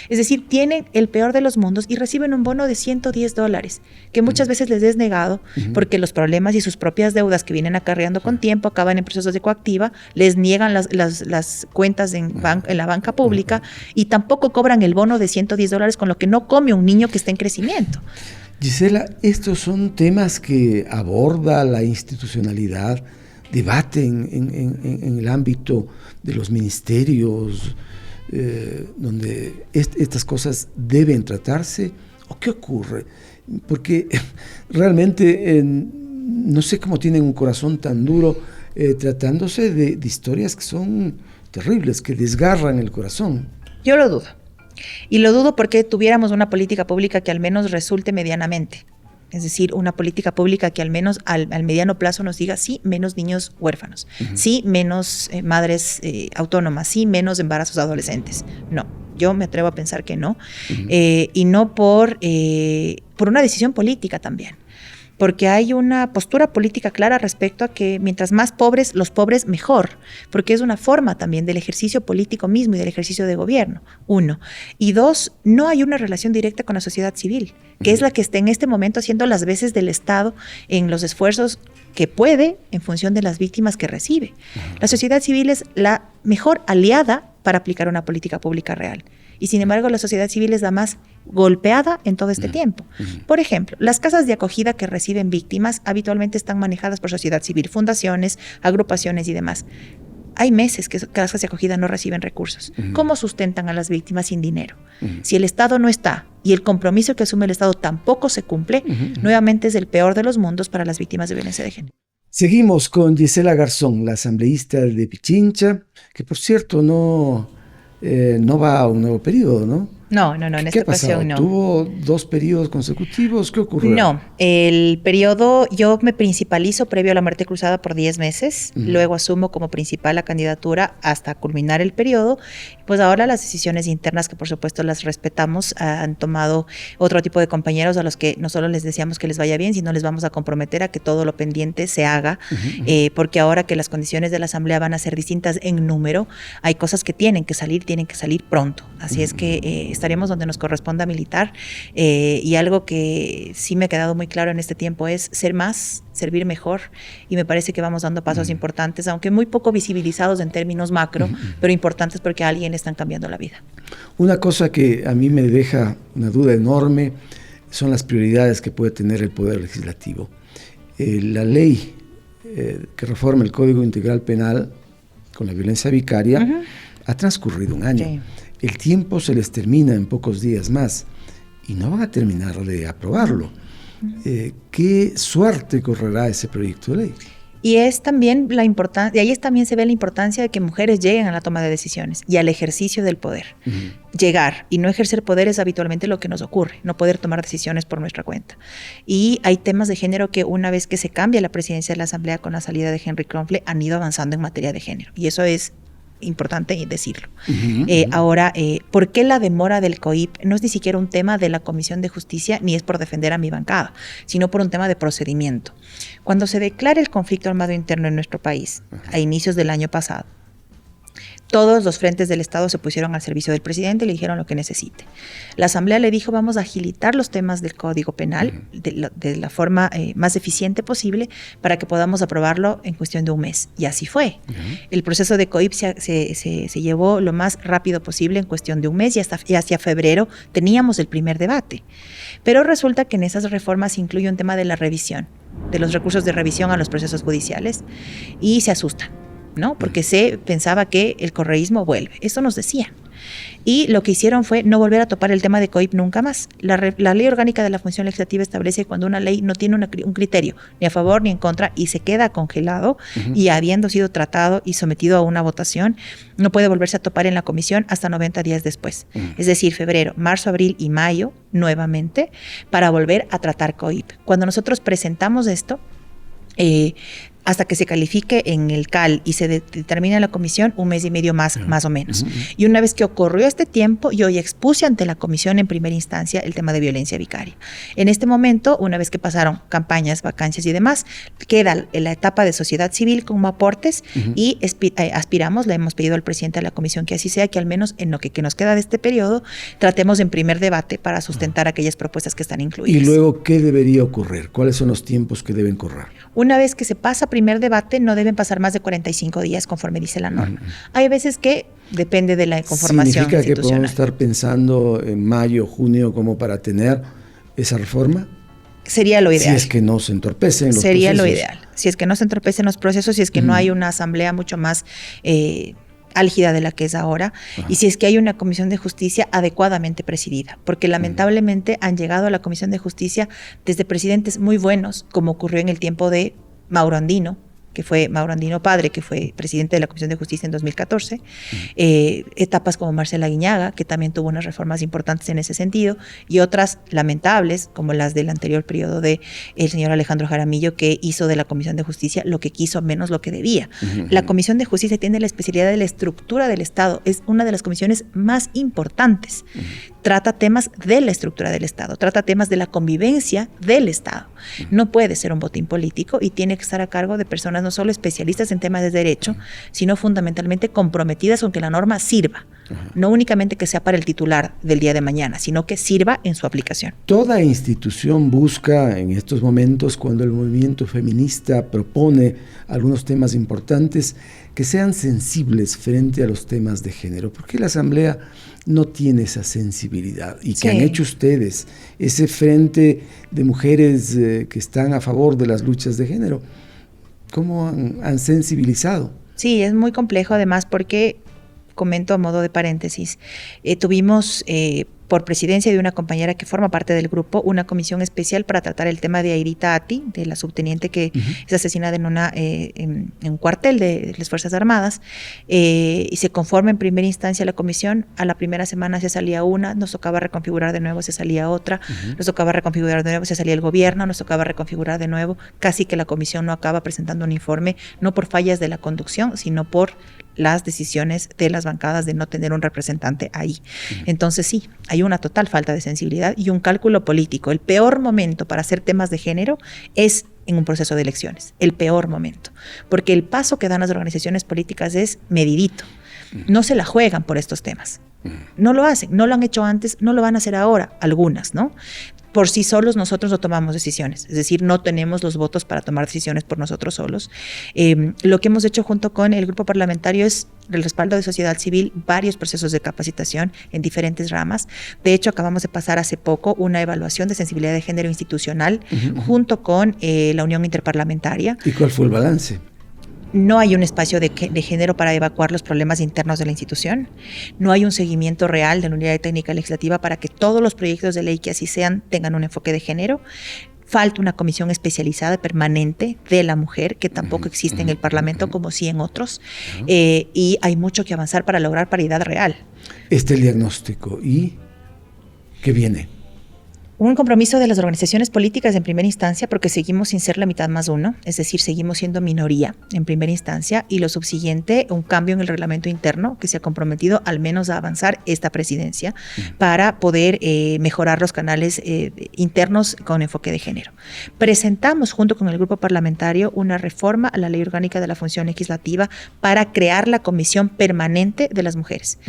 Es decir, tienen el peor de los mundos y reciben un bono de $110, que muchas veces les es negado porque los problemas y sus propias deudas que vienen acarreando con tiempo acaban en procesos de coactiva, les niegan las cuentas en la banca pública y tampoco cobran el bono de $110 con lo que no come un niño que está en crecimiento. Gisela, estos son temas que aborda la institucionalidad, debaten en el ámbito de los ministerios, donde estas cosas deben tratarse, ¿o qué ocurre? Porque realmente no sé cómo tienen un corazón tan duro tratándose de historias que son terribles, que desgarran el corazón. Yo lo dudo. Y lo dudo porque tuviéramos una política pública que al menos resulte medianamente. Es decir, una política pública que al menos al mediano plazo nos diga, sí, menos niños huérfanos, sí, menos madres autónomas, sí, menos embarazos adolescentes. No, yo me atrevo a pensar que no. Y no por una decisión política también. Porque hay una postura política clara respecto a que mientras más pobres, los pobres mejor, porque es una forma también del ejercicio político mismo y del ejercicio de gobierno, 1. Y 2, no hay una relación directa con la sociedad civil, que es la que está en este momento haciendo las veces del Estado en los esfuerzos que puede en función de las víctimas que recibe. La sociedad civil es la mejor aliada para aplicar una política pública real. Y sin embargo, la sociedad civil es la más golpeada en todo este tiempo. Por ejemplo, las casas de acogida que reciben víctimas habitualmente están manejadas por sociedad civil, fundaciones, agrupaciones y demás. Hay meses que casas de acogida no reciben recursos. ¿Cómo sustentan a las víctimas sin dinero? Si el Estado no está y el compromiso que asume el Estado tampoco se cumple, nuevamente es el peor de los mundos para las víctimas de violencia de género. Seguimos con Gisela Garzón, la asambleísta de Pichincha, que por cierto no va a un nuevo periodo, ¿no? No, en esta ocasión no. ¿Tuvo 2 periodos consecutivos? ¿Qué ocurrió? No, el periodo, yo me principalizo previo a la muerte cruzada por 10 meses, luego asumo como principal la candidatura hasta culminar el periodo, pues ahora las decisiones internas, que por supuesto las respetamos, han tomado otro tipo de compañeros a los que no solo les deseamos que les vaya bien, sino les vamos a comprometer a que todo lo pendiente se haga, porque ahora que las condiciones de la asamblea van a ser distintas en número, hay cosas que tienen que salir pronto, así es que estaremos donde nos corresponda militar, y algo que sí me ha quedado muy claro en este tiempo es ser más, servir mejor, y me parece que vamos dando pasos importantes, aunque muy poco visibilizados en términos macro, pero importantes porque a alguien le están cambiando la vida. Una cosa que a mí me deja una duda enorme son las prioridades que puede tener el Poder Legislativo. La ley que reforma el Código Integral Penal con la violencia vicaria ha transcurrido un año. Sí. El tiempo se les termina en pocos días más y no van a terminar de aprobarlo. ¿Qué suerte correrá ese proyecto de ley? Y es también la importancia, de ahí también se ve la importancia de que mujeres lleguen a la toma de decisiones y al ejercicio del poder. Llegar y no ejercer poder es habitualmente lo que nos ocurre, no poder tomar decisiones por nuestra cuenta. Y hay temas de género que una vez que se cambia la presidencia de la Asamblea con la salida de Henry Kronfle, han ido avanzando en materia de género. Y eso es importante decirlo. Ahora, ¿por qué la demora del COIP? No es ni siquiera un tema de la Comisión de Justicia, ni es por defender a mi bancada, sino por un tema de procedimiento. Cuando se declara el conflicto armado interno en nuestro país, a inicios del año pasado, todos los frentes del Estado se pusieron al servicio del presidente y le dijeron lo que necesite. La Asamblea le dijo, vamos a agilitar los temas del Código Penal de la forma más eficiente posible para que podamos aprobarlo en cuestión de un mes. Y así fue. El proceso de COIP se llevó lo más rápido posible en cuestión de un mes y hacia febrero teníamos el primer debate. Pero resulta que en esas reformas incluye un tema de la revisión, de los recursos de revisión a los procesos judiciales, y se asustan, ¿no? Porque se pensaba que el correísmo vuelve. Eso nos decían. Y lo que hicieron fue no volver a topar el tema de COIP nunca más. La ley orgánica de la función legislativa establece que cuando una ley no tiene un criterio ni a favor ni en contra y se queda congelado y habiendo sido tratado y sometido a una votación, no puede volverse a topar en la comisión hasta 90 días después. Es decir, febrero, marzo, abril y mayo nuevamente para volver a tratar COIP. Cuando nosotros presentamos esto, hasta que se califique en el CAL y se determine la comisión, un mes y medio más o menos. Y una vez que ocurrió este tiempo, yo ya expuse ante la comisión en primera instancia el tema de violencia vicaria. En este momento, una vez que pasaron campañas, vacancias y demás, queda en la etapa de sociedad civil como aportes y aspiramos, le hemos pedido al presidente de la comisión que así sea, que al menos en lo que nos queda de este periodo, tratemos en primer debate para sustentar aquellas propuestas que están incluidas. ¿Y luego qué debería ocurrir? ¿Cuáles son los tiempos que deben correr? Una vez que se pasa primer debate, no deben pasar más de 45 días, conforme dice la norma. Hay veces que depende de la conformación ¿Significa que podemos institucional. estar pensando en mayo, junio, como para tener esa reforma? Sería lo ideal. Si es que no se entorpecen los procesos. Sería lo ideal. Si es que no se entorpecen los procesos, si es que no hay una asamblea mucho más álgida de la que es ahora, y si es que hay una comisión de justicia adecuadamente presidida, porque lamentablemente han llegado a la comisión de justicia desde presidentes muy buenos, como ocurrió en el tiempo de Mauro Andino, que fue Mauro Andino padre, que fue presidente de la Comisión de Justicia en 2014, etapas como Marcela Guiñaga, que también tuvo unas reformas importantes en ese sentido, y otras lamentables, como las del anterior periodo de el señor Alejandro Jaramillo, que hizo de la Comisión de Justicia lo que quiso menos lo que debía. La Comisión de Justicia tiene la especialidad de la estructura del Estado, es una de las comisiones más importantes. Trata temas de la estructura del Estado, trata temas de la convivencia del Estado. No puede ser un botín político y tiene que estar a cargo de personas no solo especialistas en temas de derecho, sino fundamentalmente comprometidas con que la norma sirva. No únicamente que sea para el titular del día de mañana, sino que sirva en su aplicación. Toda institución busca en estos momentos, cuando el movimiento feminista propone algunos temas importantes, que sean sensibles frente a los temas de género. ¿Por qué la Asamblea no tiene esa sensibilidad? ¿Y qué han hecho ustedes? Ese frente de mujeres que están a favor de las luchas de género, ¿cómo han sensibilizado? Sí, es muy complejo además porque, comento a modo de paréntesis, tuvimos por presidencia de una compañera que forma parte del grupo, una comisión especial para tratar el tema de Airita Ati, de la subteniente que es asesinada en un cuartel de las Fuerzas Armadas, y se conforma en primera instancia la comisión. A la primera semana se salía una, nos tocaba reconfigurar de nuevo, se salía otra, nos tocaba reconfigurar de nuevo, se salía el gobierno, nos tocaba reconfigurar de nuevo, casi que la comisión no acaba presentando un informe, no por fallas de la conducción, sino por las decisiones de las bancadas de no tener un representante ahí. Entonces sí, hay una total falta de sensibilidad y un cálculo político. El peor momento para hacer temas de género es en un proceso de elecciones, el peor momento, porque el paso que dan las organizaciones políticas es medidito. No se la juegan por estos temas. No lo hacen, no lo han hecho antes, no lo van a hacer ahora, algunas, ¿no? Por sí solos nosotros no tomamos decisiones, es decir, no tenemos los votos para tomar decisiones por nosotros solos. Lo que hemos hecho junto con el grupo parlamentario es el respaldo de sociedad civil, varios procesos de capacitación en diferentes ramas. De hecho, acabamos de pasar hace poco una evaluación de sensibilidad de género institucional junto con la Unión Interparlamentaria. ¿Y cuál fue el balance? No hay un espacio de género para evacuar los problemas internos de la institución. No hay un seguimiento real de la unidad técnica legislativa para que todos los proyectos de ley que así sean tengan un enfoque de género. Falta una comisión especializada permanente de la mujer, que tampoco existe en el Parlamento como sí en otros. Y hay mucho que avanzar para lograr paridad real. El diagnóstico. ¿Y qué viene? Un compromiso de las organizaciones políticas en primera instancia, porque seguimos sin ser la mitad más uno, es decir, seguimos siendo minoría en primera instancia, y lo subsiguiente, un cambio en el reglamento interno que se ha comprometido al menos a avanzar esta presidencia para poder mejorar los canales internos con enfoque de género. Presentamos junto con el grupo parlamentario una reforma a la Ley Orgánica de la Función Legislativa para crear la Comisión Permanente de las Mujeres.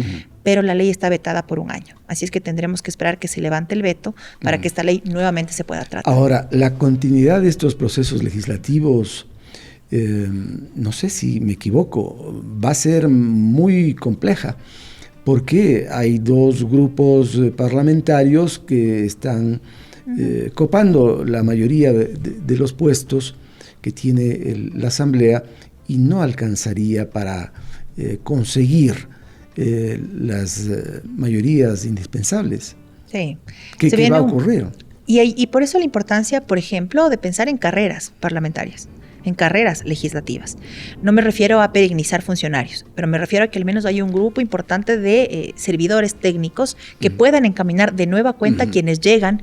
Pero la ley está vetada por un año. Así es que tendremos que esperar que se levante el veto para que esta ley nuevamente se pueda tratar. Ahora, la continuidad de estos procesos legislativos, no sé si me equivoco, va a ser muy compleja, porque hay dos grupos parlamentarios que están copando la mayoría de los puestos que tiene la Asamblea y no alcanzaría para conseguir las mayorías indispensables. Sí. ¿Qué va a ocurrir? Y por eso la importancia, por ejemplo, de pensar en carreras parlamentarias, en carreras legislativas. No me refiero a perennizar funcionarios, pero me refiero a que al menos haya un grupo importante de servidores técnicos que puedan encaminar de nueva cuenta quienes llegan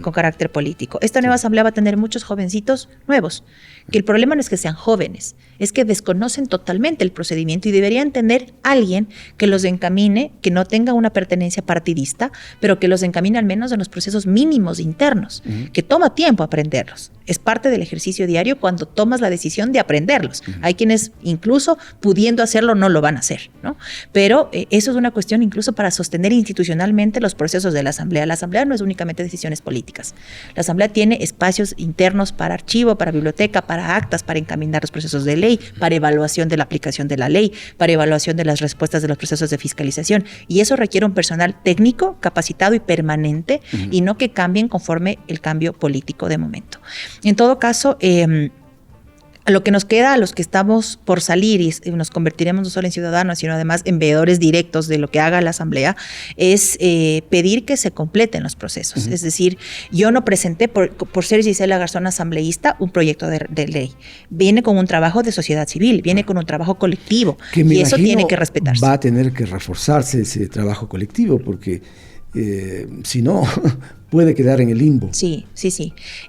con carácter político. Esta nueva asamblea va a tener muchos jovencitos nuevos, que el problema no es que sean jóvenes, es que desconocen totalmente el procedimiento y deberían tener alguien que los encamine, que no tenga una pertenencia partidista, pero que los encamine al menos en los procesos mínimos internos, que toma tiempo aprenderlos. Es parte del ejercicio diario cuando tomas la decisión de aprenderlos. Hay quienes incluso pudiendo hacerlo no lo van a hacer, ¿no? Pero eso es una cuestión incluso para sostener institucionalmente los procesos de la Asamblea. La Asamblea no es únicamente decisiones políticas. La Asamblea tiene espacios internos para archivo, para biblioteca, para actas, para encaminar los procesos de ley, para evaluación de la aplicación de la ley, para evaluación de las respuestas de los procesos de fiscalización. Y eso requiere un personal técnico, capacitado y permanente, y no que cambien conforme el cambio político de momento. En todo caso, a lo que nos queda, a los que estamos por salir y nos convertiremos no solo en ciudadanos, sino además en veedores directos de lo que haga la Asamblea, es pedir que se completen los procesos. Es decir, yo no presenté, por ser Gisela Garzón asambleísta, un proyecto de ley. Viene con un trabajo de sociedad civil, viene con un trabajo colectivo, y eso tiene que respetarse. Va a tener que reforzarse ese trabajo colectivo, porque si no, puede quedar en el limbo. Sí.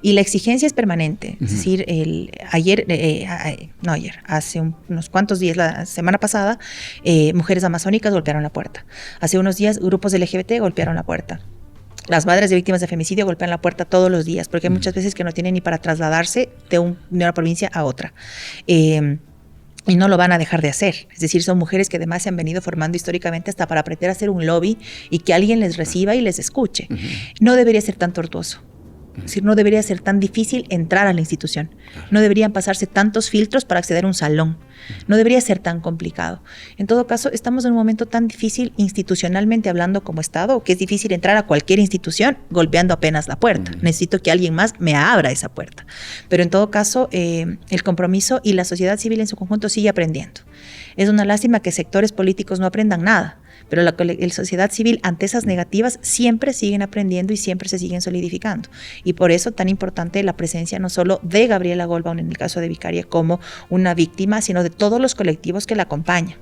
Y la exigencia es permanente. Es decir, hace unos cuantos días, la semana pasada, mujeres amazónicas golpearon la puerta. Hace unos días, grupos LGBT golpearon la puerta. Las madres de víctimas de femicidio golpean la puerta todos los días, porque hay muchas veces que no tienen ni para trasladarse de una provincia a otra. Y no lo van a dejar de hacer. Es decir, son mujeres que además se han venido formando históricamente hasta para aprender a hacer un lobby y que alguien les reciba y les escuche. No debería ser tan tortuoso. Es decir, no debería ser tan difícil entrar a la institución. No deberían pasarse tantos filtros para acceder a un salón. No debería ser tan complicado. En todo caso, estamos en un momento tan difícil institucionalmente hablando como Estado, que es difícil entrar a cualquier institución golpeando apenas la puerta. Necesito que alguien más me abra esa puerta. Pero en todo caso, el compromiso y la sociedad civil en su conjunto sigue aprendiendo. Es una lástima que sectores políticos no aprendan nada, pero la sociedad civil ante esas negativas siempre siguen aprendiendo y siempre se siguen solidificando. Y por eso tan importante la presencia no solo de Gabriela Goldbaum en el caso de Vicaria como una víctima, sino de todos los colectivos que la acompañan.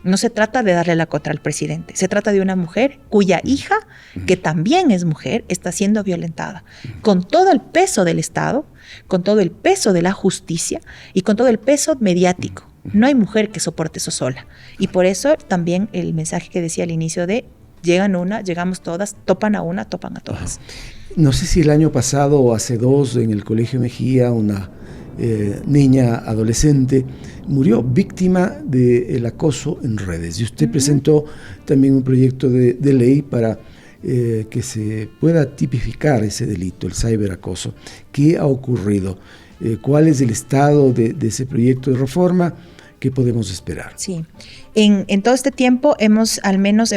No se trata de darle la contra al presidente, se trata de una mujer cuya hija, que también es mujer, está siendo violentada, con todo el peso del Estado, con todo el peso de la justicia y con todo el peso mediático. No hay mujer que soporte eso sola. Y por eso también el mensaje que decía al inicio de llegan una, llegamos todas, topan a una, topan a todas. No sé si el año pasado o hace 2 en el Colegio Mejía, una niña adolescente murió víctima del acoso en redes. Y usted presentó también un proyecto de ley para que se pueda tipificar ese delito, el ciberacoso. ¿Qué ha ocurrido? ¿Cuál es el estado de ese proyecto de reforma? ¿Qué podemos esperar? Sí, en todo este tiempo hemos al menos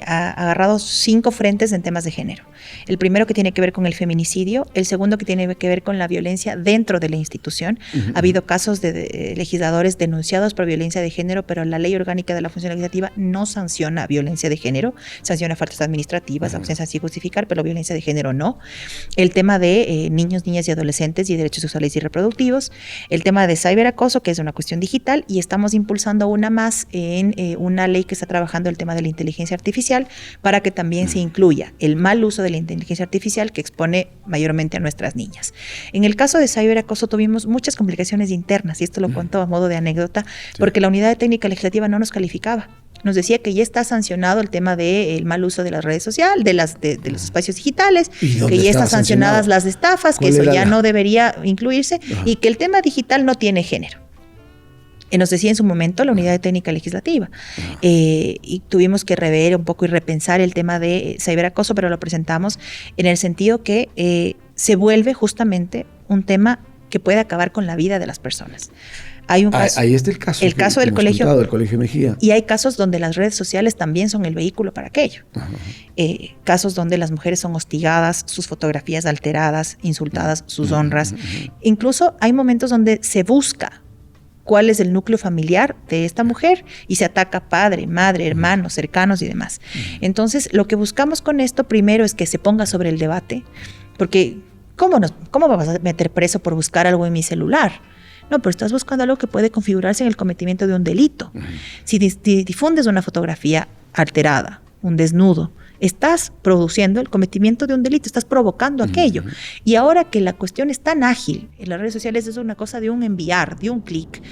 agarrado 5 frentes en temas de género. El primero que tiene que ver con el feminicidio, el segundo que tiene que ver con la violencia dentro de la institución. Ha habido casos de legisladores denunciados por violencia de género, pero la ley orgánica de la función legislativa no sanciona violencia de género, sanciona faltas administrativas, ausencia sin justificar, pero violencia de género no. El tema de niños, niñas y adolescentes y derechos sexuales y reproductivos. El tema de ciberacoso, que es una cuestión digital, y estamos impulsando una más en una ley que está trabajando el tema de la inteligencia artificial para que también se incluya el mal uso de la inteligencia artificial que expone mayormente a nuestras niñas. En el caso de ciberacoso tuvimos muchas complicaciones internas, y esto lo cuento a modo de anécdota, porque la unidad de técnica legislativa no nos calificaba. Nos decía que ya está sancionado el tema del mal uso de las redes sociales, de los espacios digitales, que ya están sancionadas las estafas, que eso ya no debería incluirse, y que el tema digital no tiene género. Nos decía en su momento la unidad de técnica legislativa. Y tuvimos que rever un poco y repensar el tema de ciberacoso, pero lo presentamos en el sentido que se vuelve justamente un tema que puede acabar con la vida de las personas. Hay un caso, ahí está el caso del colegio, del Colegio Mejía. Y hay casos donde las redes sociales también son el vehículo para aquello. Casos donde las mujeres son hostigadas, sus fotografías alteradas, insultadas, sus honras. Incluso hay momentos donde se busca cuál es el núcleo familiar de esta mujer y se ataca padre, madre, hermanos, cercanos y demás. Entonces, lo que buscamos con esto primero es que se ponga sobre el debate, porque ¿cómo me vas a meter preso por buscar algo en mi celular? No, pero estás buscando algo que puede configurarse en el cometimiento de un delito. Si difundes una fotografía alterada, un desnudo, estás produciendo el cometimiento de un delito, estás provocando aquello. Y ahora que la cuestión es tan ágil, en las redes sociales es una cosa de un enviar, de un clic,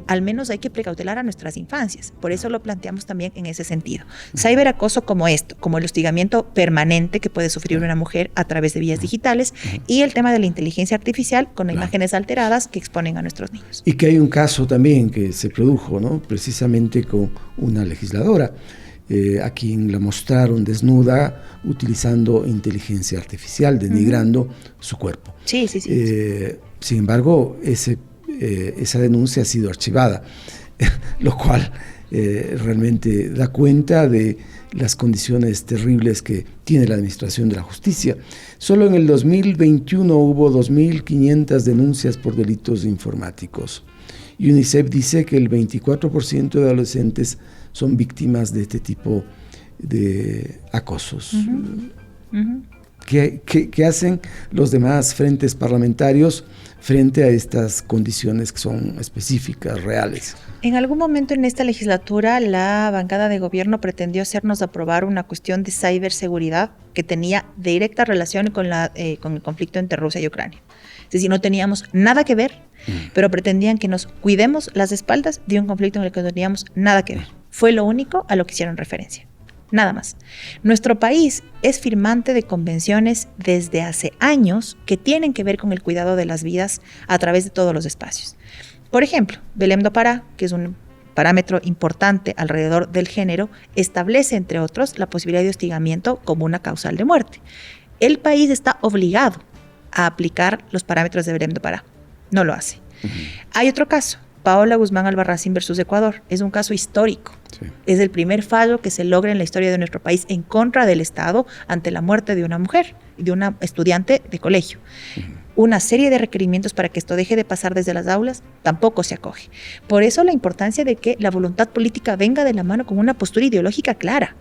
al menos hay que precautelar a nuestras infancias. Por eso lo planteamos también en ese sentido. Ciberacoso como esto, como el hostigamiento permanente que puede sufrir una mujer a través de vías digitales, y el tema de la inteligencia artificial con imágenes alteradas que exponen a nuestros niños. Y que hay un caso también que se produjo, ¿no? Precisamente con una legisladora, a quien la mostraron desnuda utilizando inteligencia artificial, denigrando su cuerpo. Sí. Sin embargo, esa denuncia ha sido archivada, lo cual realmente da cuenta de las condiciones terribles que tiene la administración de la justicia. Solo en el 2021 hubo 2.500 denuncias por delitos informáticos. UNICEF dice que el 24% de adolescentes son víctimas de este tipo de acosos. ¿Qué hacen los demás frentes parlamentarios frente a estas condiciones que son específicas, reales? En algún momento en esta legislatura, la bancada de gobierno pretendió hacernos aprobar una cuestión de ciberseguridad que tenía directa relación con el conflicto entre Rusia y Ucrania. Es decir, no teníamos nada que ver, pero pretendían que nos cuidemos las espaldas de un conflicto en el que no teníamos nada que ver. Fue lo único a lo que hicieron referencia. Nada más. Nuestro país es firmante de convenciones desde hace años que tienen que ver con el cuidado de las vidas a través de todos los espacios. Por ejemplo, Belém do Pará, que es un parámetro importante alrededor del género, establece, entre otros, la posibilidad de hostigamiento como una causal de muerte. El país está obligado a aplicar los parámetros de Belém do Pará. No lo hace. Hay otro caso, Paola Guzmán Albarracín versus Ecuador. Es un caso histórico. Sí. Es el primer fallo que se logra en la historia de nuestro país en contra del Estado ante la muerte de una mujer, de una estudiante de colegio. Una serie de requerimientos para que esto deje de pasar desde las aulas tampoco se acoge. Por eso la importancia de que la voluntad política venga de la mano con una postura ideológica clara.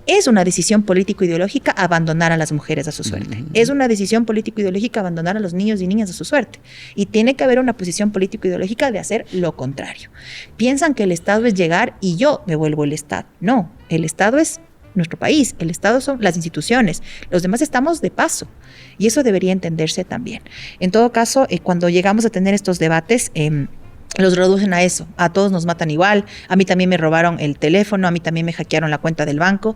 Es una decisión político-ideológica abandonar a las mujeres a su suerte. Es una decisión político-ideológica abandonar a los niños y niñas a su suerte. Y tiene que haber una posición político-ideológica de hacer lo contrario. Piensan que el Estado es llegar y yo me vuelvo el Estado. No, el Estado es nuestro país, el Estado son las instituciones, los demás estamos de paso. Y eso debería entenderse también. En todo caso, cuando llegamos a tener estos debates, los reducen a eso, a todos nos matan igual, a mí también me robaron el teléfono, a mí también me hackearon la cuenta del banco,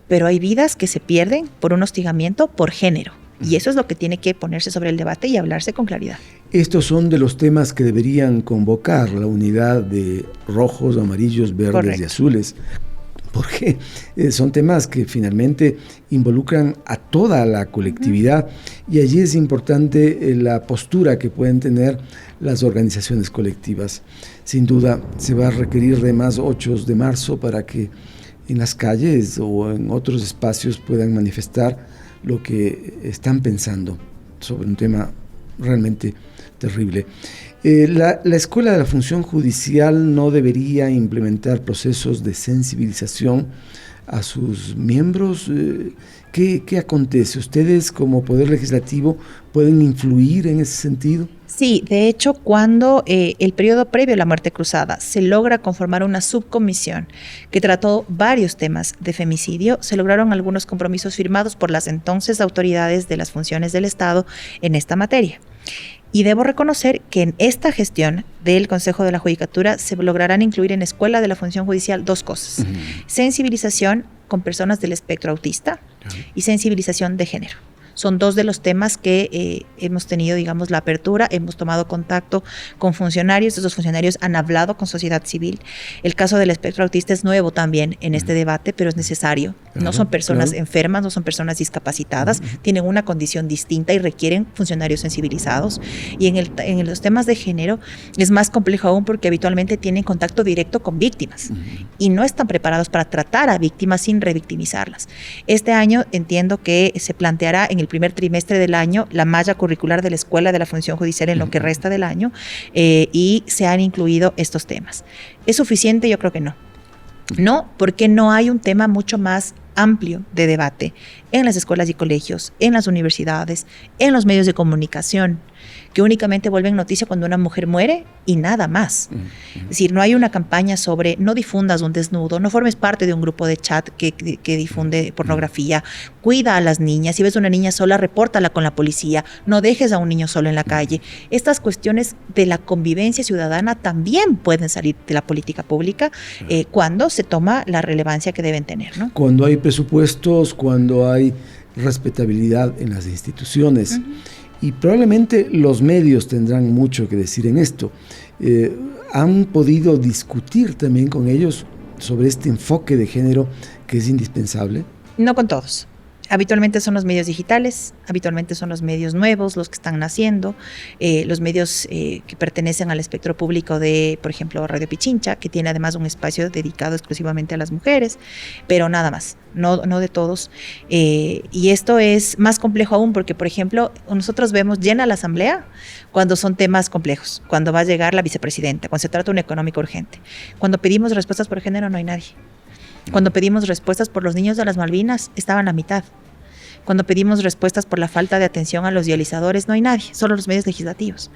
pero hay vidas que se pierden por un hostigamiento por género, y eso es lo que tiene que ponerse sobre el debate y hablarse con claridad. Estos son de los temas que deberían convocar la unidad de rojos, amarillos, verdes Correcto. Y azules, porque son temas que finalmente involucran a toda la colectividad y allí es importante la postura que pueden tener las organizaciones colectivas. Sin duda se va a requerir de más 8 de marzo para que en las calles o en otros espacios puedan manifestar lo que están pensando sobre un tema realmente terrible. La Escuela de la Función Judicial no debería implementar procesos de sensibilización a sus miembros. ¿Qué acontece? ¿Ustedes como Poder Legislativo pueden influir en ese sentido? Sí, de hecho, cuando el periodo previo a la muerte cruzada se logra conformar una subcomisión que trató varios temas de femicidio, se lograron algunos compromisos firmados por las entonces autoridades de las funciones del Estado en esta materia. Y debo reconocer que en esta gestión del Consejo de la Judicatura se lograrán incluir en Escuela de la Función Judicial 2 cosas. Sensibilización con personas del espectro autista y sensibilización de género. Son 2 de los temas que hemos tenido, digamos, la apertura, hemos tomado contacto con funcionarios, esos funcionarios han hablado con sociedad civil. El caso del espectro autista es nuevo también en este debate, pero es necesario. No son personas enfermas, no son personas discapacitadas, tienen una condición distinta y requieren funcionarios sensibilizados. Y en los temas de género es más complejo aún porque habitualmente tienen contacto directo con víctimas y no están preparados para tratar a víctimas sin revictimizarlas. Este año entiendo que se planteará en el primer trimestre del año la malla curricular de la Escuela de la Función Judicial en lo que resta del año y se han incluido estos temas. ¿Es suficiente? Yo creo que no. No, porque no hay un tema mucho más amplio de debate en las escuelas y colegios, en las universidades, en los medios de comunicación, que únicamente vuelven noticia cuando una mujer muere y nada más. Es decir, no hay una campaña sobre no difundas un desnudo, no formes parte de un grupo de chat que difunde pornografía, cuida a las niñas, si ves a una niña sola, repórtala con la policía, no dejes a un niño solo en la calle. Estas cuestiones de la convivencia ciudadana también pueden salir de la política pública cuando se toma la relevancia que deben tener, ¿no? Cuando hay presupuestos, cuando hay respetabilidad en las instituciones. Y probablemente los medios tendrán mucho que decir en esto. ¿Han podido discutir también con ellos sobre este enfoque de género que es indispensable? No con todos. Habitualmente son los medios digitales, habitualmente son los medios nuevos, los que están naciendo, los medios que pertenecen al espectro público de, por ejemplo, Radio Pichincha, que tiene además un espacio dedicado exclusivamente a las mujeres, pero nada más, no de todos. Y esto es más complejo aún porque, por ejemplo, nosotros vemos llena la asamblea cuando son temas complejos, cuando va a llegar la vicepresidenta, cuando se trata de un económico urgente. Cuando pedimos respuestas por género no hay nadie. Cuando pedimos respuestas por los niños de las Malvinas, estaban la mitad. Cuando pedimos respuestas por la falta de atención a los dializadores, no hay nadie, solo los medios legislativos.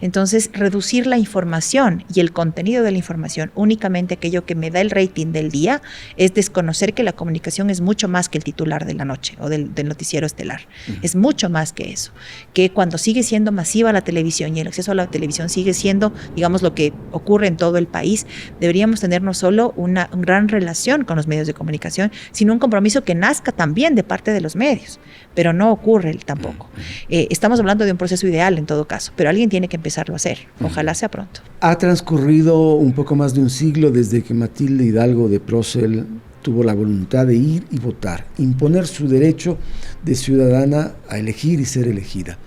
Entonces, reducir la información y el contenido de la información, únicamente aquello que me da el rating del día, es desconocer que la comunicación es mucho más que el titular de la noche o del noticiero estelar. Es mucho más que eso. Que cuando sigue siendo masiva la televisión y el acceso a la televisión sigue siendo, digamos, lo que ocurre en todo el país, deberíamos tener no solo una gran relación con los medios de comunicación, sino un compromiso que nazca también de parte de los medios. Pero no ocurre tampoco. Estamos hablando de un proceso ideal en todo caso, pero alguien tiene que empezarlo a hacer. Ojalá sea pronto. Ha transcurrido un poco más de un siglo desde que Matilde Hidalgo de Procel tuvo la voluntad de ir y votar, imponer su derecho de ciudadana a elegir y ser elegida.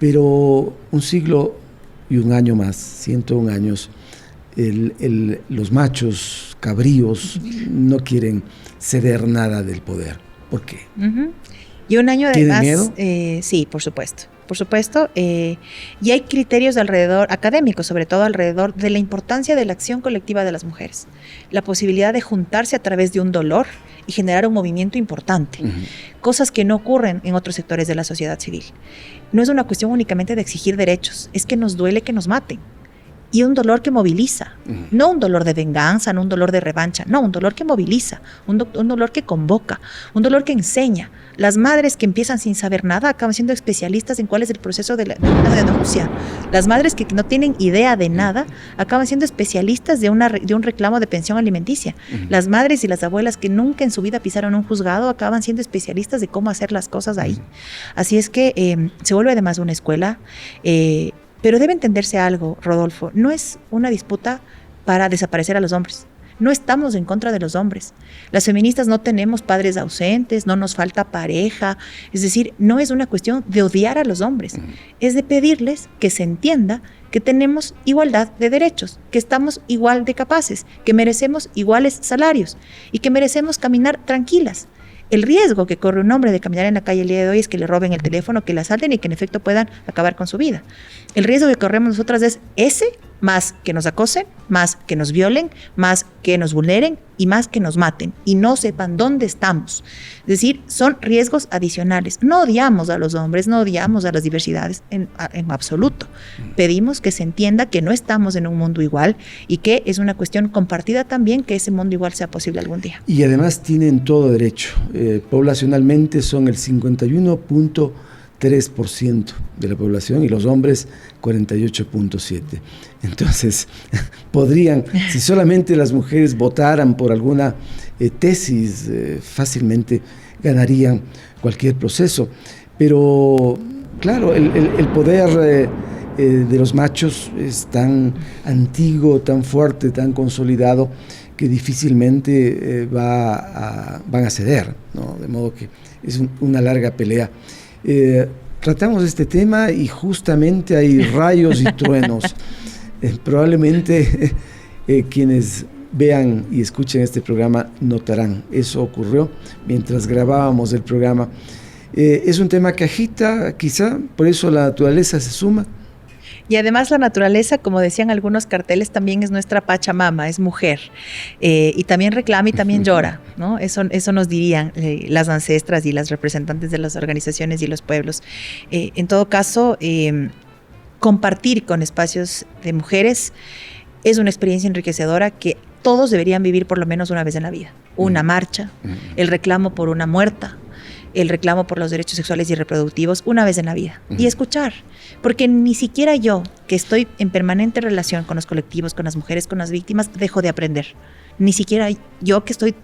Pero un siglo y un año más, 101 años, los machos cabríos no quieren ceder nada del poder. ¿Por qué? Y un año de ¿Tiene más, miedo? Sí, por supuesto, y hay criterios alrededor, académicos sobre todo, alrededor de la importancia de la acción colectiva de las mujeres, la posibilidad de juntarse a través de un dolor y generar un movimiento importante, cosas que no ocurren en otros sectores de la sociedad civil. No es una cuestión únicamente de exigir derechos, es que nos duele que nos maten. Y un dolor que moviliza, no un dolor de venganza, no un dolor de revancha, no, un dolor que moviliza, un dolor que convoca, un dolor que enseña. Las madres que empiezan sin saber nada acaban siendo especialistas en cuál es el proceso de una denuncia. Las madres que no tienen idea de nada acaban siendo especialistas de un reclamo de pensión alimenticia. Las madres y las abuelas que nunca en su vida pisaron un juzgado acaban siendo especialistas de cómo hacer las cosas ahí. Así es que se vuelve además una escuela. Pero debe entenderse algo, Rodolfo, no es una disputa para desaparecer a los hombres. No estamos en contra de los hombres. Las feministas no tenemos padres ausentes, no nos falta pareja. Es decir, no es una cuestión de odiar a los hombres. Es de pedirles que se entienda que tenemos igualdad de derechos, que estamos igual de capaces, que merecemos iguales salarios y que merecemos caminar tranquilas. El riesgo que corre un hombre de caminar en la calle el día de hoy es que le roben el teléfono, que le asalten y que en efecto puedan acabar con su vida. El riesgo que corremos nosotras es ese, más que nos acosen, más que nos violen, más que nos vulneren y más que nos maten y no sepan dónde estamos. Es decir, son riesgos adicionales. No odiamos a los hombres, no odiamos a las diversidades en absoluto. Pedimos que se entienda que no estamos en un mundo igual y que es una cuestión compartida también que ese mundo igual sea posible algún día. Y además tienen todo derecho. Poblacionalmente son el 51.3% de la población y los hombres 48.7%. Entonces, podrían, si solamente las mujeres votaran por alguna tesis, fácilmente ganarían cualquier proceso. Pero, claro, el poder de los machos es tan antiguo, tan fuerte, tan consolidado, que difícilmente van a ceder, ¿no? De modo que es una larga pelea. Tratamos este tema y justamente hay rayos y truenos. Probablemente quienes vean y escuchen este programa notarán. Eso ocurrió mientras grabábamos el programa. Es un tema que agita, quizá, por eso la naturaleza se suma. Y además la naturaleza, como decían algunos carteles, también es nuestra Pachamama, es mujer. Y también reclama y también llora, ¿no? Eso nos dirían las ancestras y las representantes de las organizaciones y los pueblos. En todo caso, compartir con espacios de mujeres es una experiencia enriquecedora que todos deberían vivir por lo menos una vez en la vida. Una marcha, el reclamo por una muerta, el reclamo por los derechos sexuales y reproductivos una vez en la vida. Y escuchar, porque ni siquiera yo, que estoy en permanente relación con los colectivos, con las mujeres, con las víctimas, dejo de aprender. Ni siquiera yo, que estoy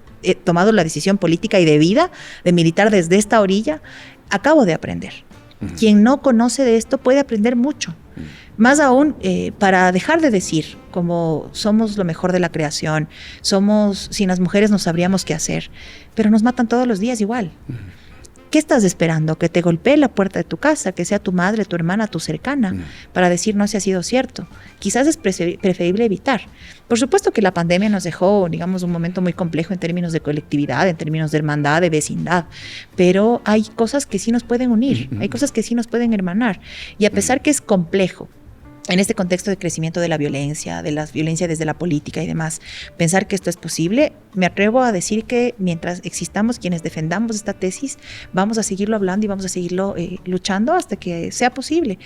tomado la decisión política y de vida de militar desde esta orilla, acabo de aprender. Quien no conoce de esto puede aprender mucho. Más aún, para dejar de decir como somos lo mejor de la creación, sin las mujeres no sabríamos qué hacer, pero nos matan todos los días igual. ¿Qué estás esperando? ¿Que te golpee la puerta de tu casa? ¿Que sea tu madre, tu hermana, tu cercana? Para decir no si ha sido cierto. Quizás es preferible evitar. Por supuesto que la pandemia nos dejó, digamos, un momento muy complejo en términos de colectividad, en términos de hermandad, de vecindad. Pero hay cosas que sí nos pueden unir, hay cosas que sí nos pueden hermanar. Y a pesar que es complejo, en este contexto de crecimiento de la violencia desde la política y demás, pensar que esto es posible, me atrevo a decir que mientras existamos quienes defendamos esta tesis, vamos a seguirlo hablando y vamos a seguirlo luchando hasta que sea posible.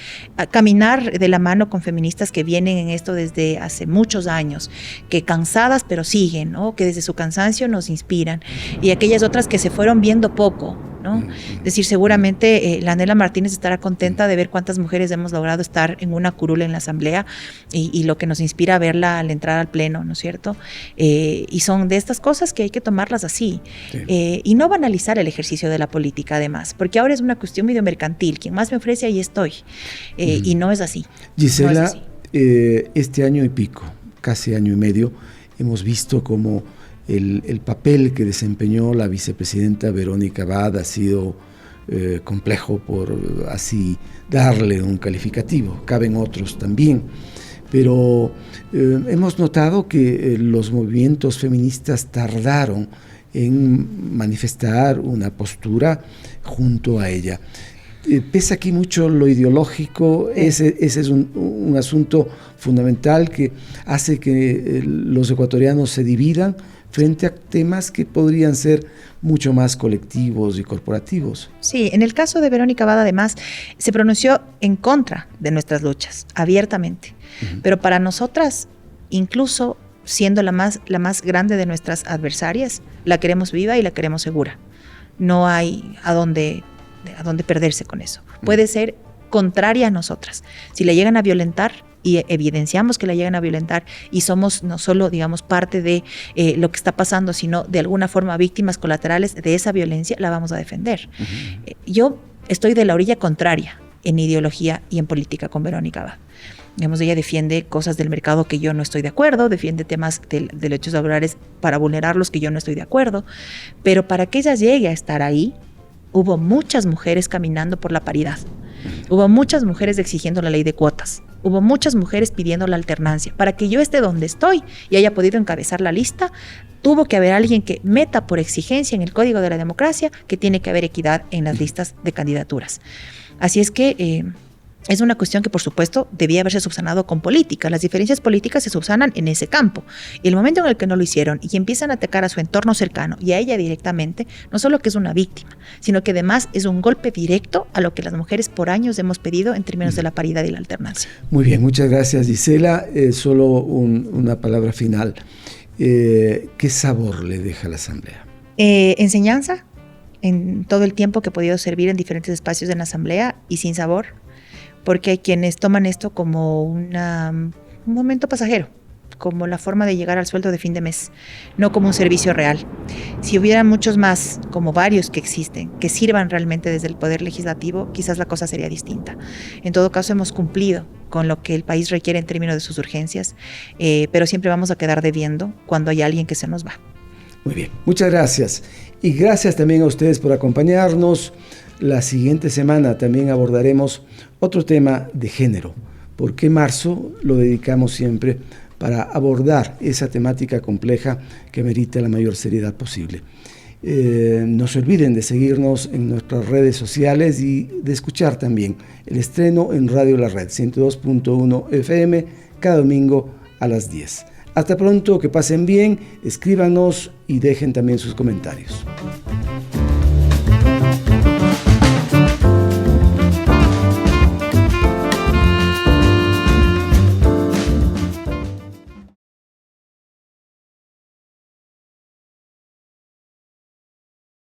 Caminar de la mano con feministas que vienen en esto desde hace muchos años, que cansadas pero siguen, ¿no? Que desde su cansancio nos inspiran, y aquellas otras que se fueron viendo poco, ¿no? Es decir, seguramente la Nela Martínez estará contenta de ver cuántas mujeres hemos logrado estar en una curula en la asamblea y lo que nos inspira a verla al entrar al pleno, ¿no es cierto? Y son de estas cosas que hay que tomarlas así. Sí. Y no banalizar el ejercicio de la política, además, porque ahora es una cuestión medio mercantil. Quien más me ofrece, ahí estoy. Y no es así. Gisela, no es así. Este año y pico, casi año y medio, hemos visto como el papel que desempeñó la vicepresidenta Verónica Abad ha sido complejo, por así darle un calificativo. Caben otros también, pero hemos notado que los movimientos feministas tardaron en manifestar una postura junto a ella. Pesa aquí mucho lo ideológico, ese es un asunto fundamental que hace que los ecuatorianos se dividan frente a temas que podrían ser mucho más colectivos y corporativos. Sí, en el caso de Verónica Abad, además, se pronunció en contra de nuestras luchas, abiertamente. Pero para nosotras, incluso siendo la más grande de nuestras adversarias, la queremos viva y la queremos segura. No hay a dónde perderse con eso. Puede ser contraria a nosotras. Si la llegan a violentar, y evidenciamos que la llegan a violentar y somos no solo, digamos, parte de lo que está pasando, sino de alguna forma víctimas colaterales de esa violencia, la vamos a defender. Yo estoy de la orilla contraria en ideología y en política con Verónica Abad. Digamos, ella defiende cosas del mercado que yo no estoy de acuerdo, defiende temas de derechos laborales para vulnerarlos que yo no estoy de acuerdo, pero para que ella llegue a estar ahí, hubo muchas mujeres caminando por la paridad. Hubo muchas mujeres exigiendo la ley de cuotas. Hubo muchas mujeres pidiendo la alternancia. Para que yo esté donde estoy y haya podido encabezar la lista, tuvo que haber alguien que meta por exigencia en el Código de la Democracia que tiene que haber equidad en las listas de candidaturas. Así es que es una cuestión que, por supuesto, debía haberse subsanado con política. Las diferencias políticas se subsanan en ese campo. Y el momento en el que no lo hicieron y empiezan a atacar a su entorno cercano y a ella directamente, no solo que es una víctima, sino que además es un golpe directo a lo que las mujeres por años hemos pedido en términos de la paridad y la alternancia. Muy bien, muchas gracias, Gisela. Solo una palabra final. ¿Qué sabor le deja la Asamblea? Enseñanza en todo el tiempo que he podido servir en diferentes espacios de la Asamblea y sin sabor, porque hay quienes toman esto como un momento pasajero, como la forma de llegar al sueldo de fin de mes, no como un servicio real. Si hubiera muchos más, como varios que existen, que sirvan realmente desde el Poder Legislativo, quizás la cosa sería distinta. En todo caso, hemos cumplido con lo que el país requiere en términos de sus urgencias, pero siempre vamos a quedar debiendo cuando hay alguien que se nos va. Muy bien, muchas gracias. Y gracias también a ustedes por acompañarnos. La siguiente semana también abordaremos otro tema de género, porque marzo lo dedicamos siempre para abordar esa temática compleja que merita la mayor seriedad posible. No se olviden de seguirnos en nuestras redes sociales y de escuchar también el estreno en Radio La Red 102.1 FM cada domingo a las 10. Hasta pronto, que pasen bien, escríbanos y dejen también sus comentarios.